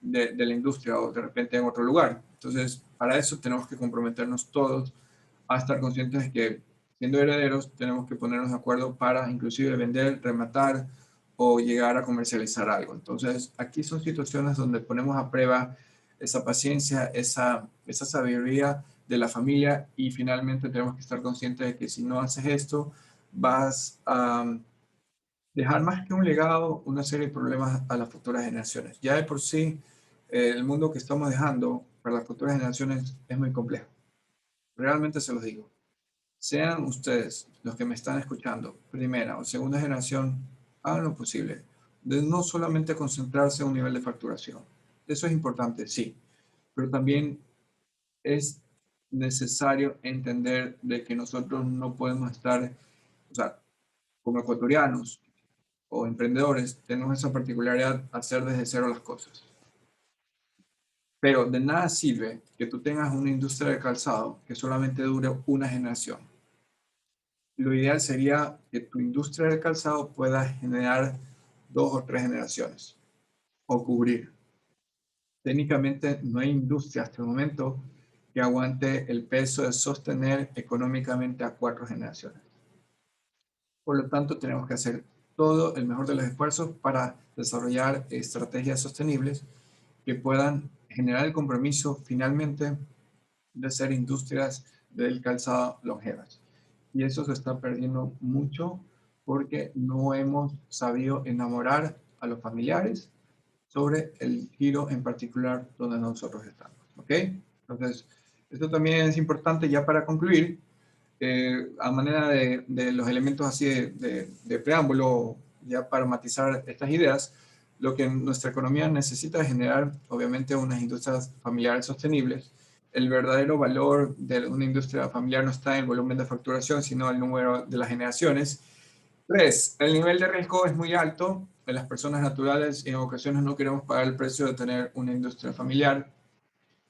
de la industria o de repente en otro lugar. Entonces, para eso tenemos que comprometernos todos a estar conscientes de que siendo herederos tenemos que ponernos de acuerdo para inclusive vender, rematar o llegar a comercializar algo. Entonces, aquí son situaciones donde ponemos a prueba esa paciencia, esa sabiduría de la familia y finalmente tenemos que estar conscientes de que si no haces esto, vas a dejar más que un legado, una serie de problemas a las futuras generaciones. Ya de por sí, el mundo que estamos dejando para las futuras generaciones es muy complejo. Realmente se los digo. Sean ustedes los que me están escuchando, primera o segunda generación, hagan lo posible de no solamente concentrarse en un nivel de facturación. Eso es importante, sí, pero también es necesario entender de que nosotros no podemos estar, o sea, como ecuatorianos, o emprendedores tenemos esa particularidad hacer desde cero las cosas. Pero de nada sirve que tú tengas una industria de calzado que solamente dure una generación. Lo ideal sería que tu industria de calzado pueda generar 2 o 3 generaciones o cubrir. Técnicamente no hay industria hasta el momento que aguante el peso de sostener económicamente a 4 generaciones. Por lo tanto, tenemos que hacer todo el mejor de los esfuerzos para desarrollar estrategias sostenibles que puedan generar el compromiso finalmente de ser industrias del calzado longevas. Y eso se está perdiendo mucho porque no hemos sabido enamorar a los familiares sobre el giro en particular donde nosotros estamos. ¿Ok? Entonces, esto también es importante ya para concluir, a manera de los elementos así de preámbulo, ya para matizar estas ideas. Lo que nuestra economía necesita es generar, obviamente, unas industrias familiares sostenibles. El verdadero valor de una industria familiar no está en el volumen de facturación, sino en el número de las generaciones. 3, el nivel de riesgo es muy alto. En las personas naturales, en ocasiones no queremos pagar el precio de tener una industria familiar.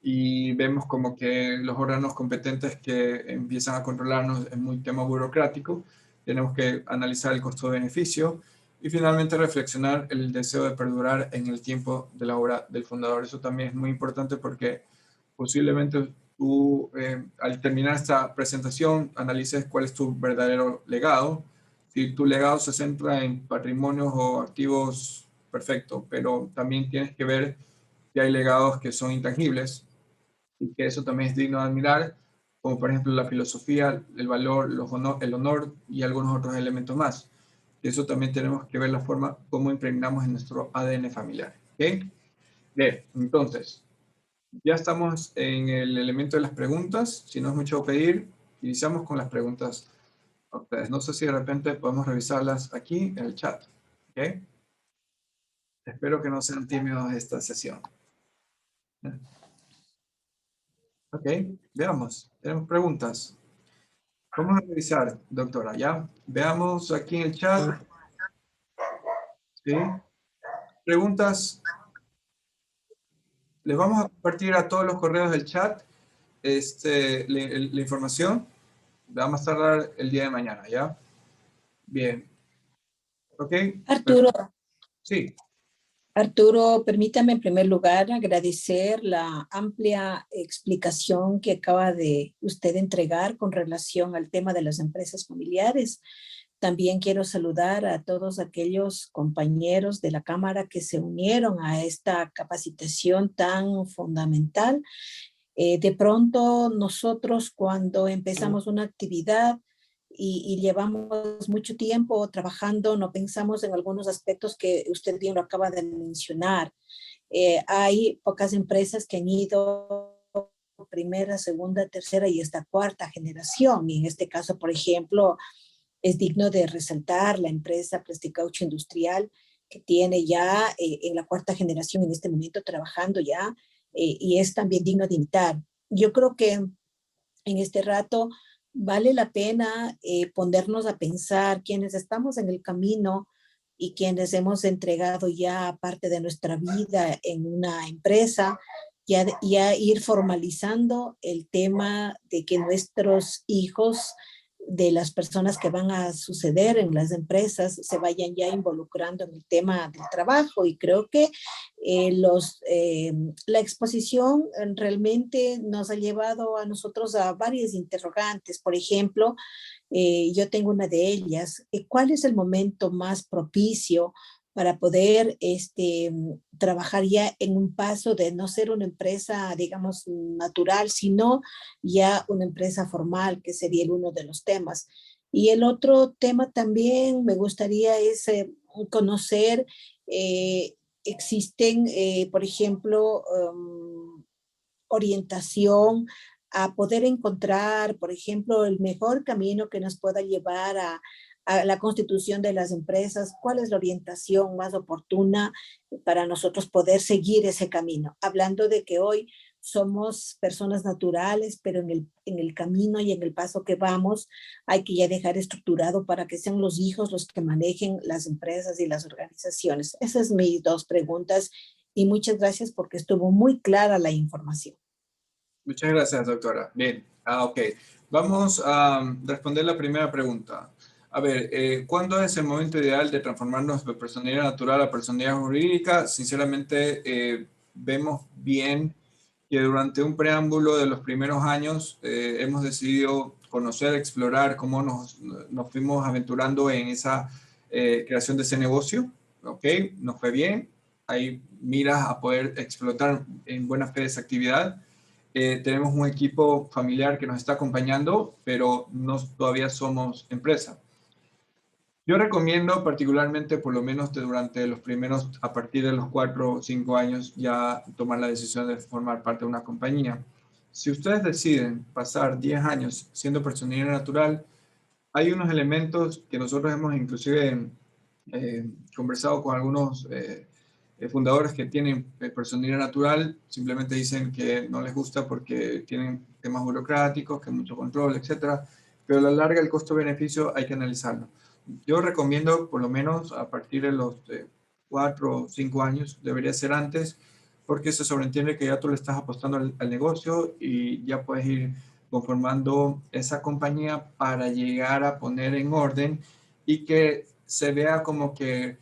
Y vemos como que los órganos competentes que empiezan a controlarnos es muy tema burocrático. Tenemos que analizar el costo-beneficio y finalmente reflexionar el deseo de perdurar en el tiempo de la obra del fundador. Eso también es muy importante porque posiblemente tú, al terminar esta presentación, analices cuál es tu verdadero legado. Si tu legado se centra en patrimonios o activos, perfecto, pero también tienes que ver que hay legados que son intangibles y que eso también es digno de admirar, como por ejemplo la filosofía, el valor, el honor y algunos otros elementos más. Y eso también tenemos que ver la forma como impregnamos en nuestro ADN familiar. ¿Ok? Bien, entonces, ya estamos en el elemento de las preguntas. Si no es mucho pedir, iniciamos con las preguntas a ustedes. No sé si de repente podemos revisarlas aquí en el chat. ¿Ok? Espero que no sean tímidos esta sesión. Ok, veamos. Tenemos preguntas. Vamos a revisar, doctora, ¿ya? Veamos aquí en el chat. ¿Sí? Preguntas. Les vamos a compartir a todos los correos del chat la información. Vamos a tardar el día de mañana, ¿ya? Bien. ¿Ok? Arturo. Sí. Arturo, permítame en primer lugar agradecer la amplia explicación que acaba de usted entregar con relación al tema de las empresas familiares. También quiero saludar a todos aquellos compañeros de la Cámara que se unieron a esta capacitación tan fundamental. De pronto nosotros cuando empezamos una actividad y llevamos mucho tiempo trabajando, no pensamos en algunos aspectos que usted bien lo acaba de mencionar. Hay pocas empresas que han ido primera, segunda, tercera y hasta cuarta generación. Y en este caso, por ejemplo, es digno de resaltar la empresa Plasticaucho Industrial, que tiene ya en la cuarta generación en este momento trabajando ya, y es también digno de imitar. Yo creo que en este rato vale la pena ponernos a pensar quienes estamos en el camino y quienes hemos entregado ya parte de nuestra vida en una empresa, ya ir formalizando el tema de que nuestros hijos, de las personas que van a suceder en las empresas, se vayan ya involucrando en el tema del trabajo. Y creo que la exposición realmente nos ha llevado a nosotros a varias interrogantes. Por ejemplo, yo tengo una de ellas. ¿Cuál es el momento más propicio para poder trabajar ya en un paso de no ser una empresa, digamos, natural, sino ya una empresa formal, que sería el uno de los temas? Y el otro tema también me gustaría es conocer, existen, por ejemplo, orientación a poder encontrar, por ejemplo, el mejor camino que nos pueda llevar a la constitución de las empresas, cuál es la orientación más oportuna para nosotros poder seguir ese camino. Hablando de que hoy somos personas naturales, pero en el camino y en el paso que vamos hay que ya dejar estructurado para que sean los hijos los que manejen las empresas y las organizaciones. Esas son mis dos preguntas y muchas gracias porque estuvo muy clara la información. Muchas gracias, doctora. Bien. Ok. Vamos a responder la primera pregunta. A ver, ¿cuándo es el momento ideal de transformarnos de personalidad natural a personalidad jurídica? Sinceramente, vemos bien que durante un preámbulo de los primeros años hemos decidido conocer, explorar cómo nos fuimos aventurando en creación de ese negocio. ¿Ok? Nos fue bien. Hay miras a poder explotar en buena fe esa actividad. Tenemos un equipo familiar que nos está acompañando, pero no todavía somos empresa. Yo recomiendo particularmente, por lo menos durante los primeros, a partir de los 4 o 5 años, ya tomar la decisión de formar parte de una compañía. Si ustedes deciden pasar 10 años siendo personalidad natural, hay unos elementos que nosotros hemos inclusive conversado con algunos fundadores que tienen personalidad natural, simplemente dicen que no les gusta porque tienen temas burocráticos, que hay mucho control, etcétera, pero a la larga el costo-beneficio hay que analizarlo. Yo recomiendo por lo menos a partir de los 4 o 5 años, debería ser antes, porque se sobreentiende que ya tú le estás apostando al negocio y ya puedes ir conformando esa compañía para llegar a poner en orden y que se vea como que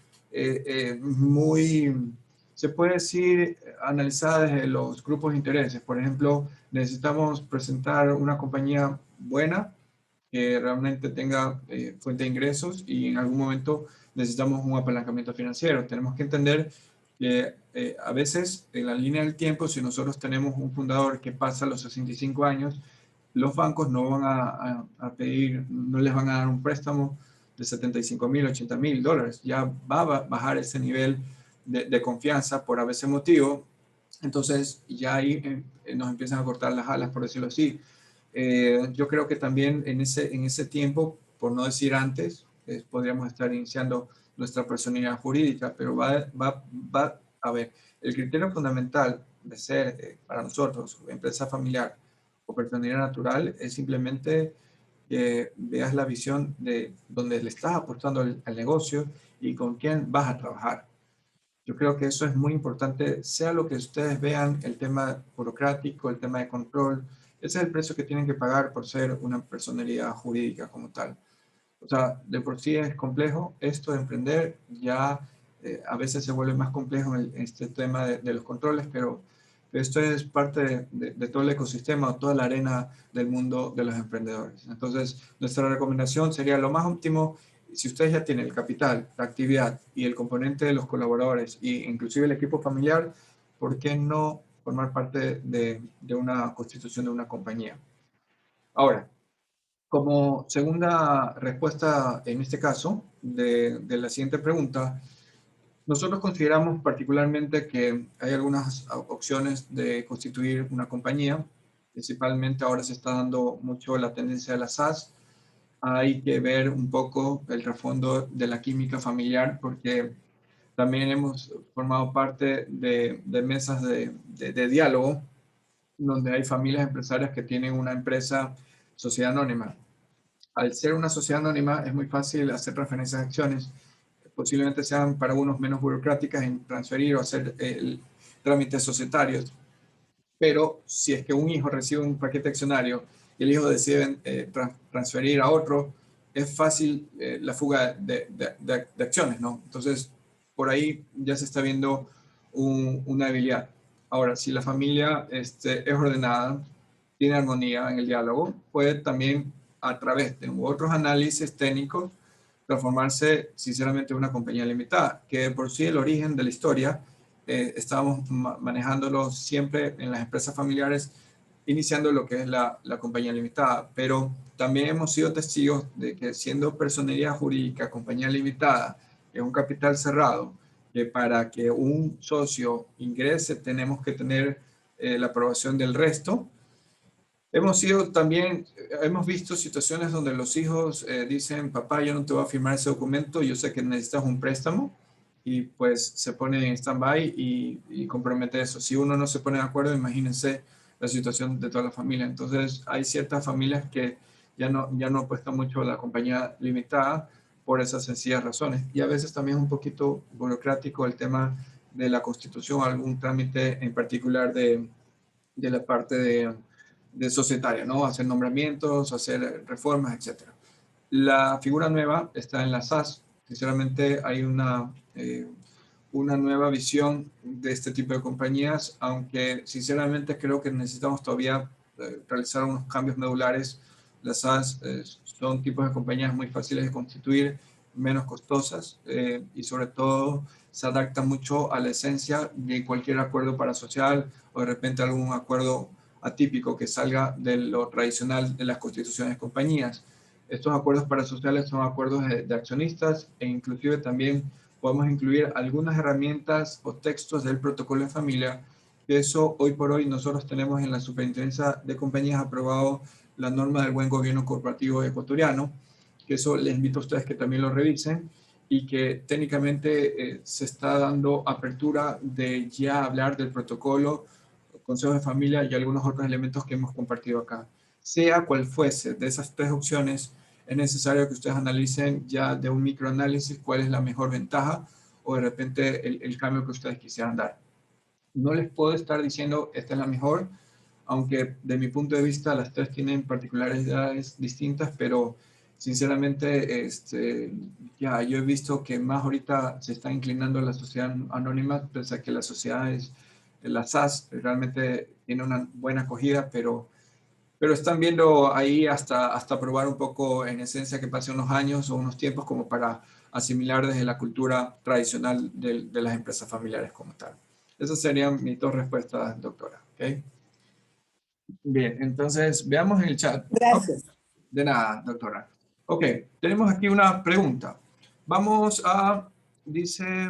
muy, se puede decir, analizada desde los grupos de intereses. Por ejemplo, necesitamos presentar una compañía buena que realmente tenga fuente de ingresos y en algún momento necesitamos un apalancamiento financiero. Tenemos que entender que a veces en la línea del tiempo, si nosotros tenemos un fundador que pasa los 65 años, los bancos no van a pedir, no les van a dar un préstamo de 75,000, 80,000 dólares. Ya va a bajar ese nivel de confianza por a veces motivo. Entonces ya ahí nos empiezan a cortar las alas, por decirlo así. Yo creo que también en ese tiempo, por no decir antes, podríamos estar iniciando nuestra personalidad jurídica, pero va a ver, el criterio fundamental de ser para nosotros empresa familiar o personalidad natural es simplemente que veas la visión de donde le estás apostando al negocio y con quién vas a trabajar. Yo creo que eso es muy importante, sea lo que ustedes vean, el tema burocrático, el tema de control, ese es el precio que tienen que pagar por ser una personalidad jurídica como tal. O sea, de por sí es complejo esto de emprender, ya a veces se vuelve más complejo en este tema de los controles, pero esto es parte de todo el ecosistema, toda la arena del mundo de los emprendedores. Entonces, nuestra recomendación sería lo más óptimo, si ustedes ya tienen el capital, la actividad y el componente de los colaboradores e inclusive el equipo familiar, ¿por qué no formar parte de una constitución de una compañía? Ahora, como segunda respuesta en este caso de la siguiente pregunta, nosotros consideramos particularmente que hay algunas opciones de constituir una compañía. Principalmente ahora se está dando mucho la tendencia de las SaaS. Hay que ver un poco el trasfondo de la química familiar porque también hemos formado parte de mesas de diálogo donde hay familias empresarias que tienen una empresa sociedad anónima. Al ser una sociedad anónima es muy fácil hacer transferencias de acciones, posiblemente sean para unos menos burocráticas en transferir o hacer trámites societarios, pero si es que un hijo recibe un paquete accionario y el hijo decide transferir a otro, es fácil la fuga de acciones, ¿no? Entonces, por ahí ya se está viendo una debilidad. Ahora, si la familia es ordenada, tiene armonía en el diálogo, puede también a través de otros análisis técnicos transformarse sinceramente en una compañía limitada, que por sí el origen de la historia estábamos manejándolo siempre en las empresas familiares, iniciando lo que es la compañía limitada, pero también hemos sido testigos de que siendo personalidad jurídica, compañía limitada, es un capital cerrado, que para que un socio ingrese tenemos que tener la aprobación del resto. Hemos visto situaciones donde los hijos dicen, papá, yo no te voy a firmar ese documento, yo sé que necesitas un préstamo, y pues se pone en stand-by y compromete eso. Si uno no se pone de acuerdo, imagínense la situación de toda la familia. Entonces, hay ciertas familias que ya no apuestan mucho a la compañía limitada por esas sencillas razones. Y a veces también es un poquito burocrático el tema de la constitución, algún trámite en particular de la parte de societaria, ¿no? Hacer nombramientos, hacer reformas, etc. La figura nueva está en la SAS. Sinceramente, hay una nueva visión de este tipo de compañías, aunque sinceramente creo que necesitamos todavía realizar unos cambios medulares. Las SAS son tipos de compañías muy fáciles de constituir, menos costosas y sobre todo se adaptan mucho a la esencia de cualquier acuerdo parasocial o de repente algún acuerdo atípico que salga de lo tradicional de las constituciones de compañías. Estos acuerdos parasociales son acuerdos de accionistas e inclusive también podemos incluir algunas herramientas o textos del protocolo de familia, que eso hoy por hoy nosotros tenemos en la Superintendencia de Compañías aprobado la norma del buen gobierno corporativo ecuatoriano, que eso les invito a ustedes que también lo revisen y que técnicamente se está dando apertura de ya hablar del protocolo, consejo de familia y algunos otros elementos que hemos compartido acá. Sea cual fuese de esas tres opciones, es necesario que ustedes analicen ya de un microanálisis cuál es la mejor ventaja o de repente el cambio que ustedes quisieran dar. No les puedo estar diciendo esta es la mejor, aunque de mi punto de vista las tres tienen particularidades distintas, pero sinceramente ya yo he visto que más ahorita se está inclinando la sociedad anónima, pese a que la sociedad es la SAS, realmente tiene una buena acogida, pero están viendo ahí hasta probar un poco en esencia que pase unos años o unos tiempos como para asimilar desde la cultura tradicional de las empresas familiares como tal. Esas serían mis dos respuestas, doctora. ¿Okay? Bien, entonces veamos en el chat. Gracias. De nada, doctora. Ok, tenemos aquí una pregunta. Vamos a, dice,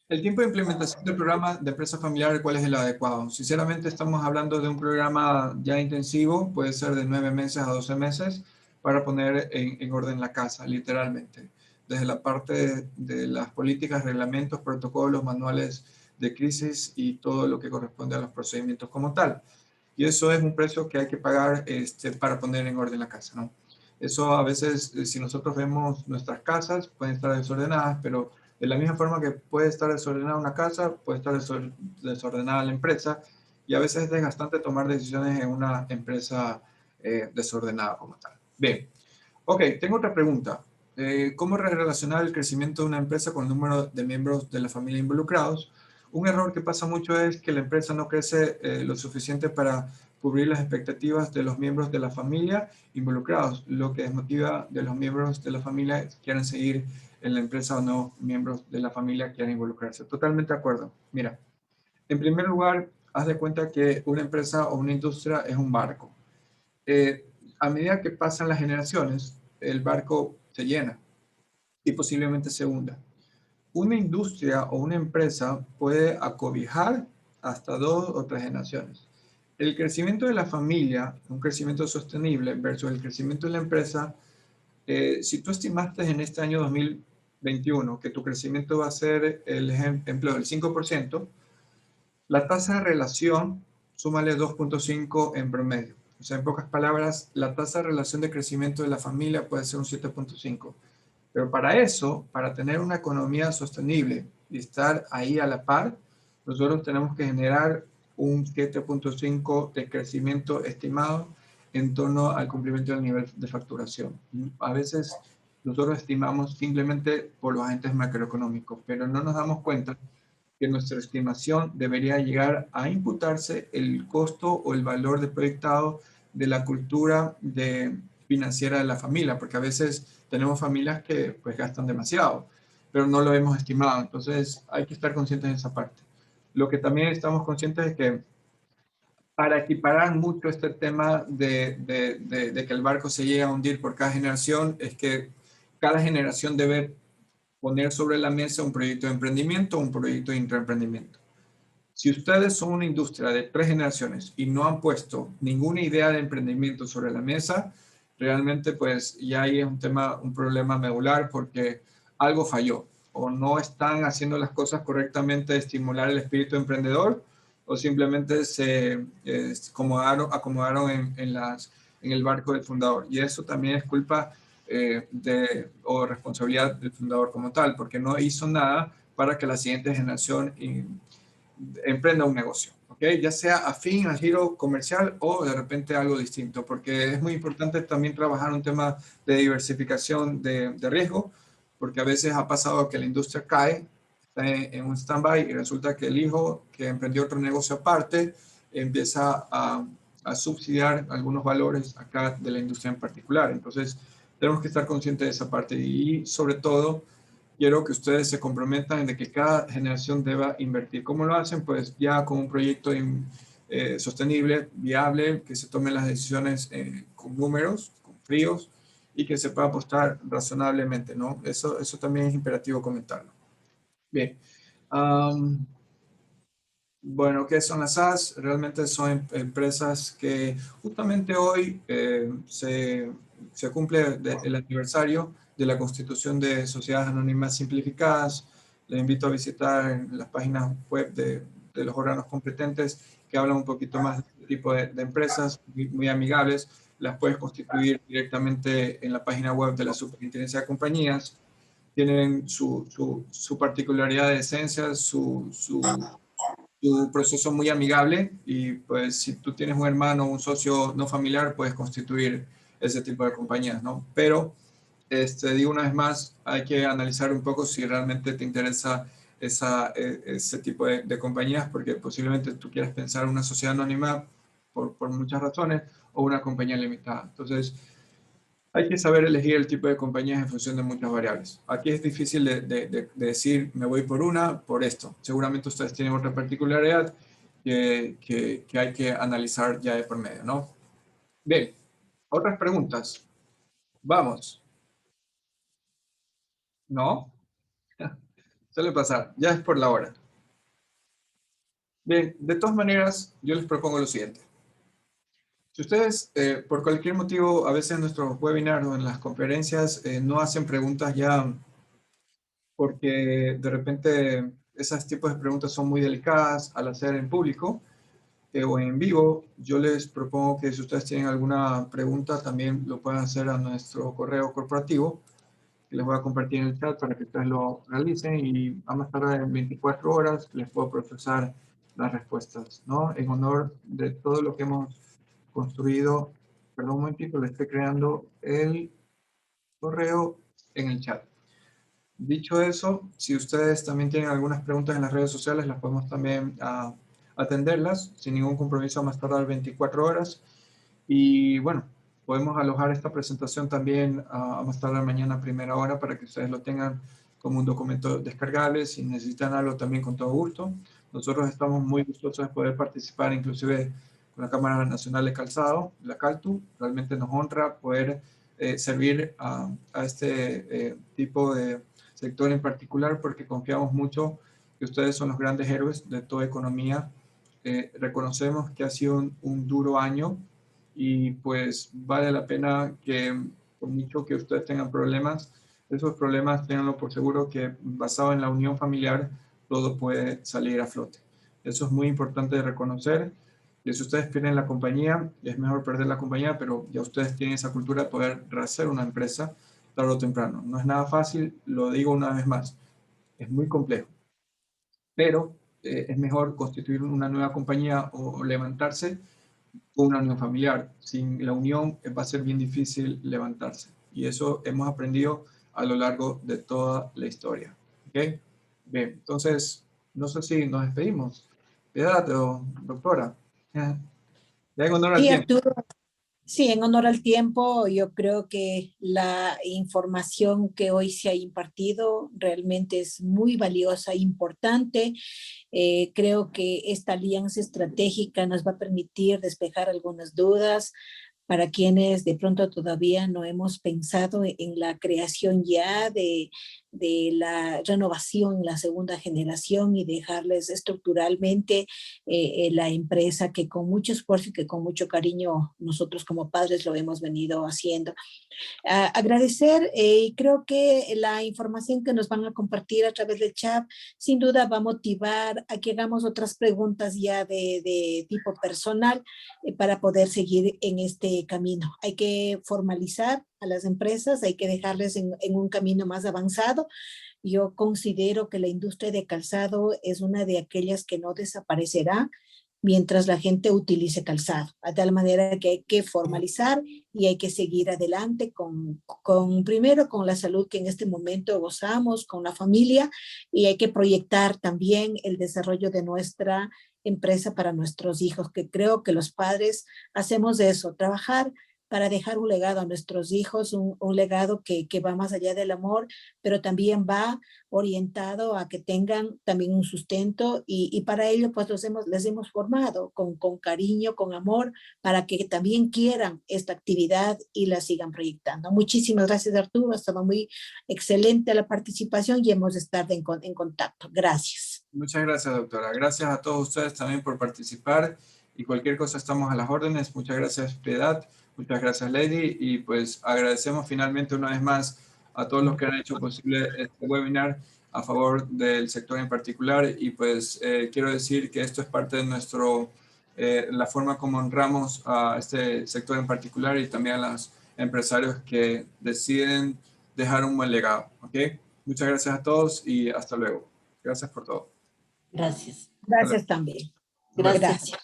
el tiempo de implementación del programa de empresa familiar, ¿cuál es el adecuado? Sinceramente estamos hablando de un programa ya intensivo, puede ser de 9 meses a 12 meses, para poner en orden la casa, literalmente. Desde la parte de las políticas, reglamentos, protocolos, manuales de crisis y todo lo que corresponde a los procedimientos como tal. Y eso es un precio que hay que pagar para poner en orden la casa, ¿no? Eso a veces, si nosotros vemos nuestras casas, pueden estar desordenadas, pero de la misma forma que puede estar desordenada una casa, puede estar desordenada la empresa, y a veces es desgastante tomar decisiones en una empresa desordenada como tal. Bien, ok, tengo otra pregunta. ¿Cómo relacionar el crecimiento de una empresa con el número de miembros de la familia involucrados? Un error que pasa mucho es que la empresa no crece lo suficiente para cubrir las expectativas de los miembros de la familia involucrados, lo que desmotiva de los miembros de la familia que quieran seguir en la empresa o no miembros de la familia quieran involucrarse. Totalmente de acuerdo. Mira, en primer lugar, haz de cuenta que una empresa o una industria es un barco. A medida que pasan las generaciones, el barco se llena y posiblemente se hunda. Una industria o una empresa puede acobijar hasta 2 o 3 generaciones. El crecimiento de la familia, un crecimiento sostenible versus el crecimiento de la empresa, si tú estimaste en este año 2021 que tu crecimiento va a ser el empleo del 5%, la tasa de relación, súmale 2.5 en promedio. O sea, en pocas palabras, la tasa de relación de crecimiento de la familia puede ser un 7.5. Pero para eso, para tener una economía sostenible y estar ahí a la par, nosotros tenemos que generar un 7.5 de crecimiento estimado en torno al cumplimiento del nivel de facturación. A veces nosotros estimamos simplemente por los agentes macroeconómicos, pero no nos damos cuenta que nuestra estimación debería llegar a imputarse el costo o el valor de proyectado de la cultura financiera de la familia, porque a veces tenemos familias que pues gastan demasiado, pero no lo hemos estimado. Entonces hay que estar conscientes de esa parte. Lo que también estamos conscientes es que para equiparar mucho este tema de que el barco se llegue a hundir por cada generación, es que cada generación debe poner sobre la mesa un proyecto de emprendimiento o un proyecto de intraemprendimiento. Si ustedes son una industria de 3 generaciones y no han puesto ninguna idea de emprendimiento sobre la mesa, realmente pues ya ahí es un problema medular porque algo falló o no están haciendo las cosas correctamente de estimular el espíritu emprendedor o simplemente se acomodaron en el barco del fundador. Y eso también es culpa o responsabilidad del fundador como tal, porque no hizo nada para que la siguiente generación emprenda un negocio, ¿ok? Ya sea afín al giro comercial o de repente algo distinto, porque es muy importante también trabajar un tema de diversificación de riesgo, porque a veces ha pasado que la industria cae, está en un stand-by y resulta que el hijo que emprendió otro negocio aparte empieza a subsidiar algunos valores acá de la industria en particular. Entonces, tenemos que estar conscientes de esa parte y sobre todo quiero que ustedes se comprometan de que cada generación deba invertir. ¿Cómo lo hacen? Pues ya con un proyecto sostenible, viable, que se tomen las decisiones con números, con fríos, y que se pueda apostar razonablemente, ¿no? Eso también es imperativo comentarlo. Bien. Bueno, ¿qué son las SAS? Realmente son empresas que justamente hoy se cumple el aniversario de la constitución de Sociedades Anónimas Simplificadas. Les invito a visitar las páginas web de los órganos competentes que hablan un poquito más de este tipo de empresas muy amigables. Las puedes constituir directamente en la página web de la Superintendencia de Compañías. Tienen su particularidad de esencia, su proceso muy amigable y pues si tú tienes un hermano o un socio no familiar puedes constituir ese tipo de compañías, ¿no? Pero digo una vez más, hay que analizar un poco si realmente te interesa ese tipo de compañías porque posiblemente tú quieras pensar en una sociedad anónima por muchas razones o una compañía limitada. Entonces, hay que saber elegir el tipo de compañías en función de muchas variables. Aquí es difícil de decir, me voy por una, por esto. Seguramente ustedes tienen otra particularidad que hay que analizar ya de por medio, ¿no? Bien, otras preguntas. Vamos. ¿No? Suele pasar, ya es por la hora. Bien, de todas maneras, yo les propongo lo siguiente. Si ustedes, por cualquier motivo, a veces en nuestros webinars o en las conferencias no hacen preguntas ya porque de repente esos tipos de preguntas son muy delicadas al hacer en público o en vivo, yo les propongo que si ustedes tienen alguna pregunta también lo puedan hacer a nuestro correo corporativo, que les voy a compartir en el chat para que ustedes lo realicen y a más tardar en 24 horas les puedo procesar las respuestas, ¿no? En honor de todo lo que hemos construido. Perdón un momentito, le estoy creando el correo en el chat. Dicho eso, si ustedes también tienen algunas preguntas en las redes sociales, las podemos también atenderlas sin ningún compromiso a más tardar 24 horas. Y bueno, podemos alojar esta presentación también a más tardar mañana a primera hora para que ustedes lo tengan como un documento descargable. Si necesitan algo también con todo gusto. Nosotros estamos muy gustosos de poder participar inclusive con la Cámara Nacional de Calzado, la CALTU. Realmente nos honra poder servir a este tipo de sector en particular porque confiamos mucho que ustedes son los grandes héroes de toda economía. Reconocemos que ha sido un duro año y pues vale la pena que por mucho que ustedes tengan problemas, esos problemas tenganlo por seguro que basado en la unión familiar todo puede salir a flote. Eso es muy importante de reconocer. Y si ustedes pierden la compañía, es mejor perder la compañía, pero ya ustedes tienen esa cultura de poder rehacer una empresa tarde o temprano. No es nada fácil, lo digo una vez más, es muy complejo. Pero es mejor constituir una nueva compañía o levantarse con una unión familiar. Sin la unión va a ser bien difícil levantarse. Y eso hemos aprendido a lo largo de toda la historia. ¿Ok? Bien, entonces, no sé si nos despedimos. Piedad, doctora. Ya en honor al Sí, tiempo. Arturo. Sí, en honor al tiempo, yo creo que la información que hoy se ha impartido realmente es muy valiosa, importante. Creo que esta alianza estratégica nos va a permitir despejar algunas dudas para quienes de pronto todavía no hemos pensado en la creación ya de la renovación en la segunda generación y dejarles estructuralmente la empresa que con mucho esfuerzo y que con mucho cariño nosotros como padres lo hemos venido haciendo. Agradecer y creo que la información que nos van a compartir a través del chat sin duda va a motivar a que hagamos otras preguntas ya de tipo personal para poder seguir en este camino. Hay que formalizar a las empresas, hay que dejarles en un camino más avanzado. Yo considero que la industria de calzado es una de aquellas que no desaparecerá mientras la gente utilice calzado, de tal manera que hay que formalizar y hay que seguir adelante primero con la salud que en este momento gozamos, con la familia, y hay que proyectar también el desarrollo de nuestra empresa para nuestros hijos, que creo que los padres hacemos eso, trabajar para dejar un legado a nuestros hijos, un legado que va más allá del amor, pero también va orientado a que tengan también un sustento y para ello pues les hemos formado con cariño, con amor, para que también quieran esta actividad y la sigan proyectando. Muchísimas gracias, Arturo, ha estado muy excelente la participación y hemos de estar en contacto. Gracias. Muchas gracias, doctora. Gracias a todos ustedes también por participar y cualquier cosa estamos a las órdenes. Muchas gracias, Piedad. Muchas gracias, Lady. Y pues agradecemos finalmente una vez más a todos los que han hecho posible este webinar a favor del sector en particular. Y pues quiero decir que esto es parte de la forma como honramos a este sector en particular y también a los empresarios que deciden dejar un buen legado. ¿Ok? Muchas gracias a todos y hasta luego. Gracias por todo. Gracias. Gracias también. Gracias. Gracias.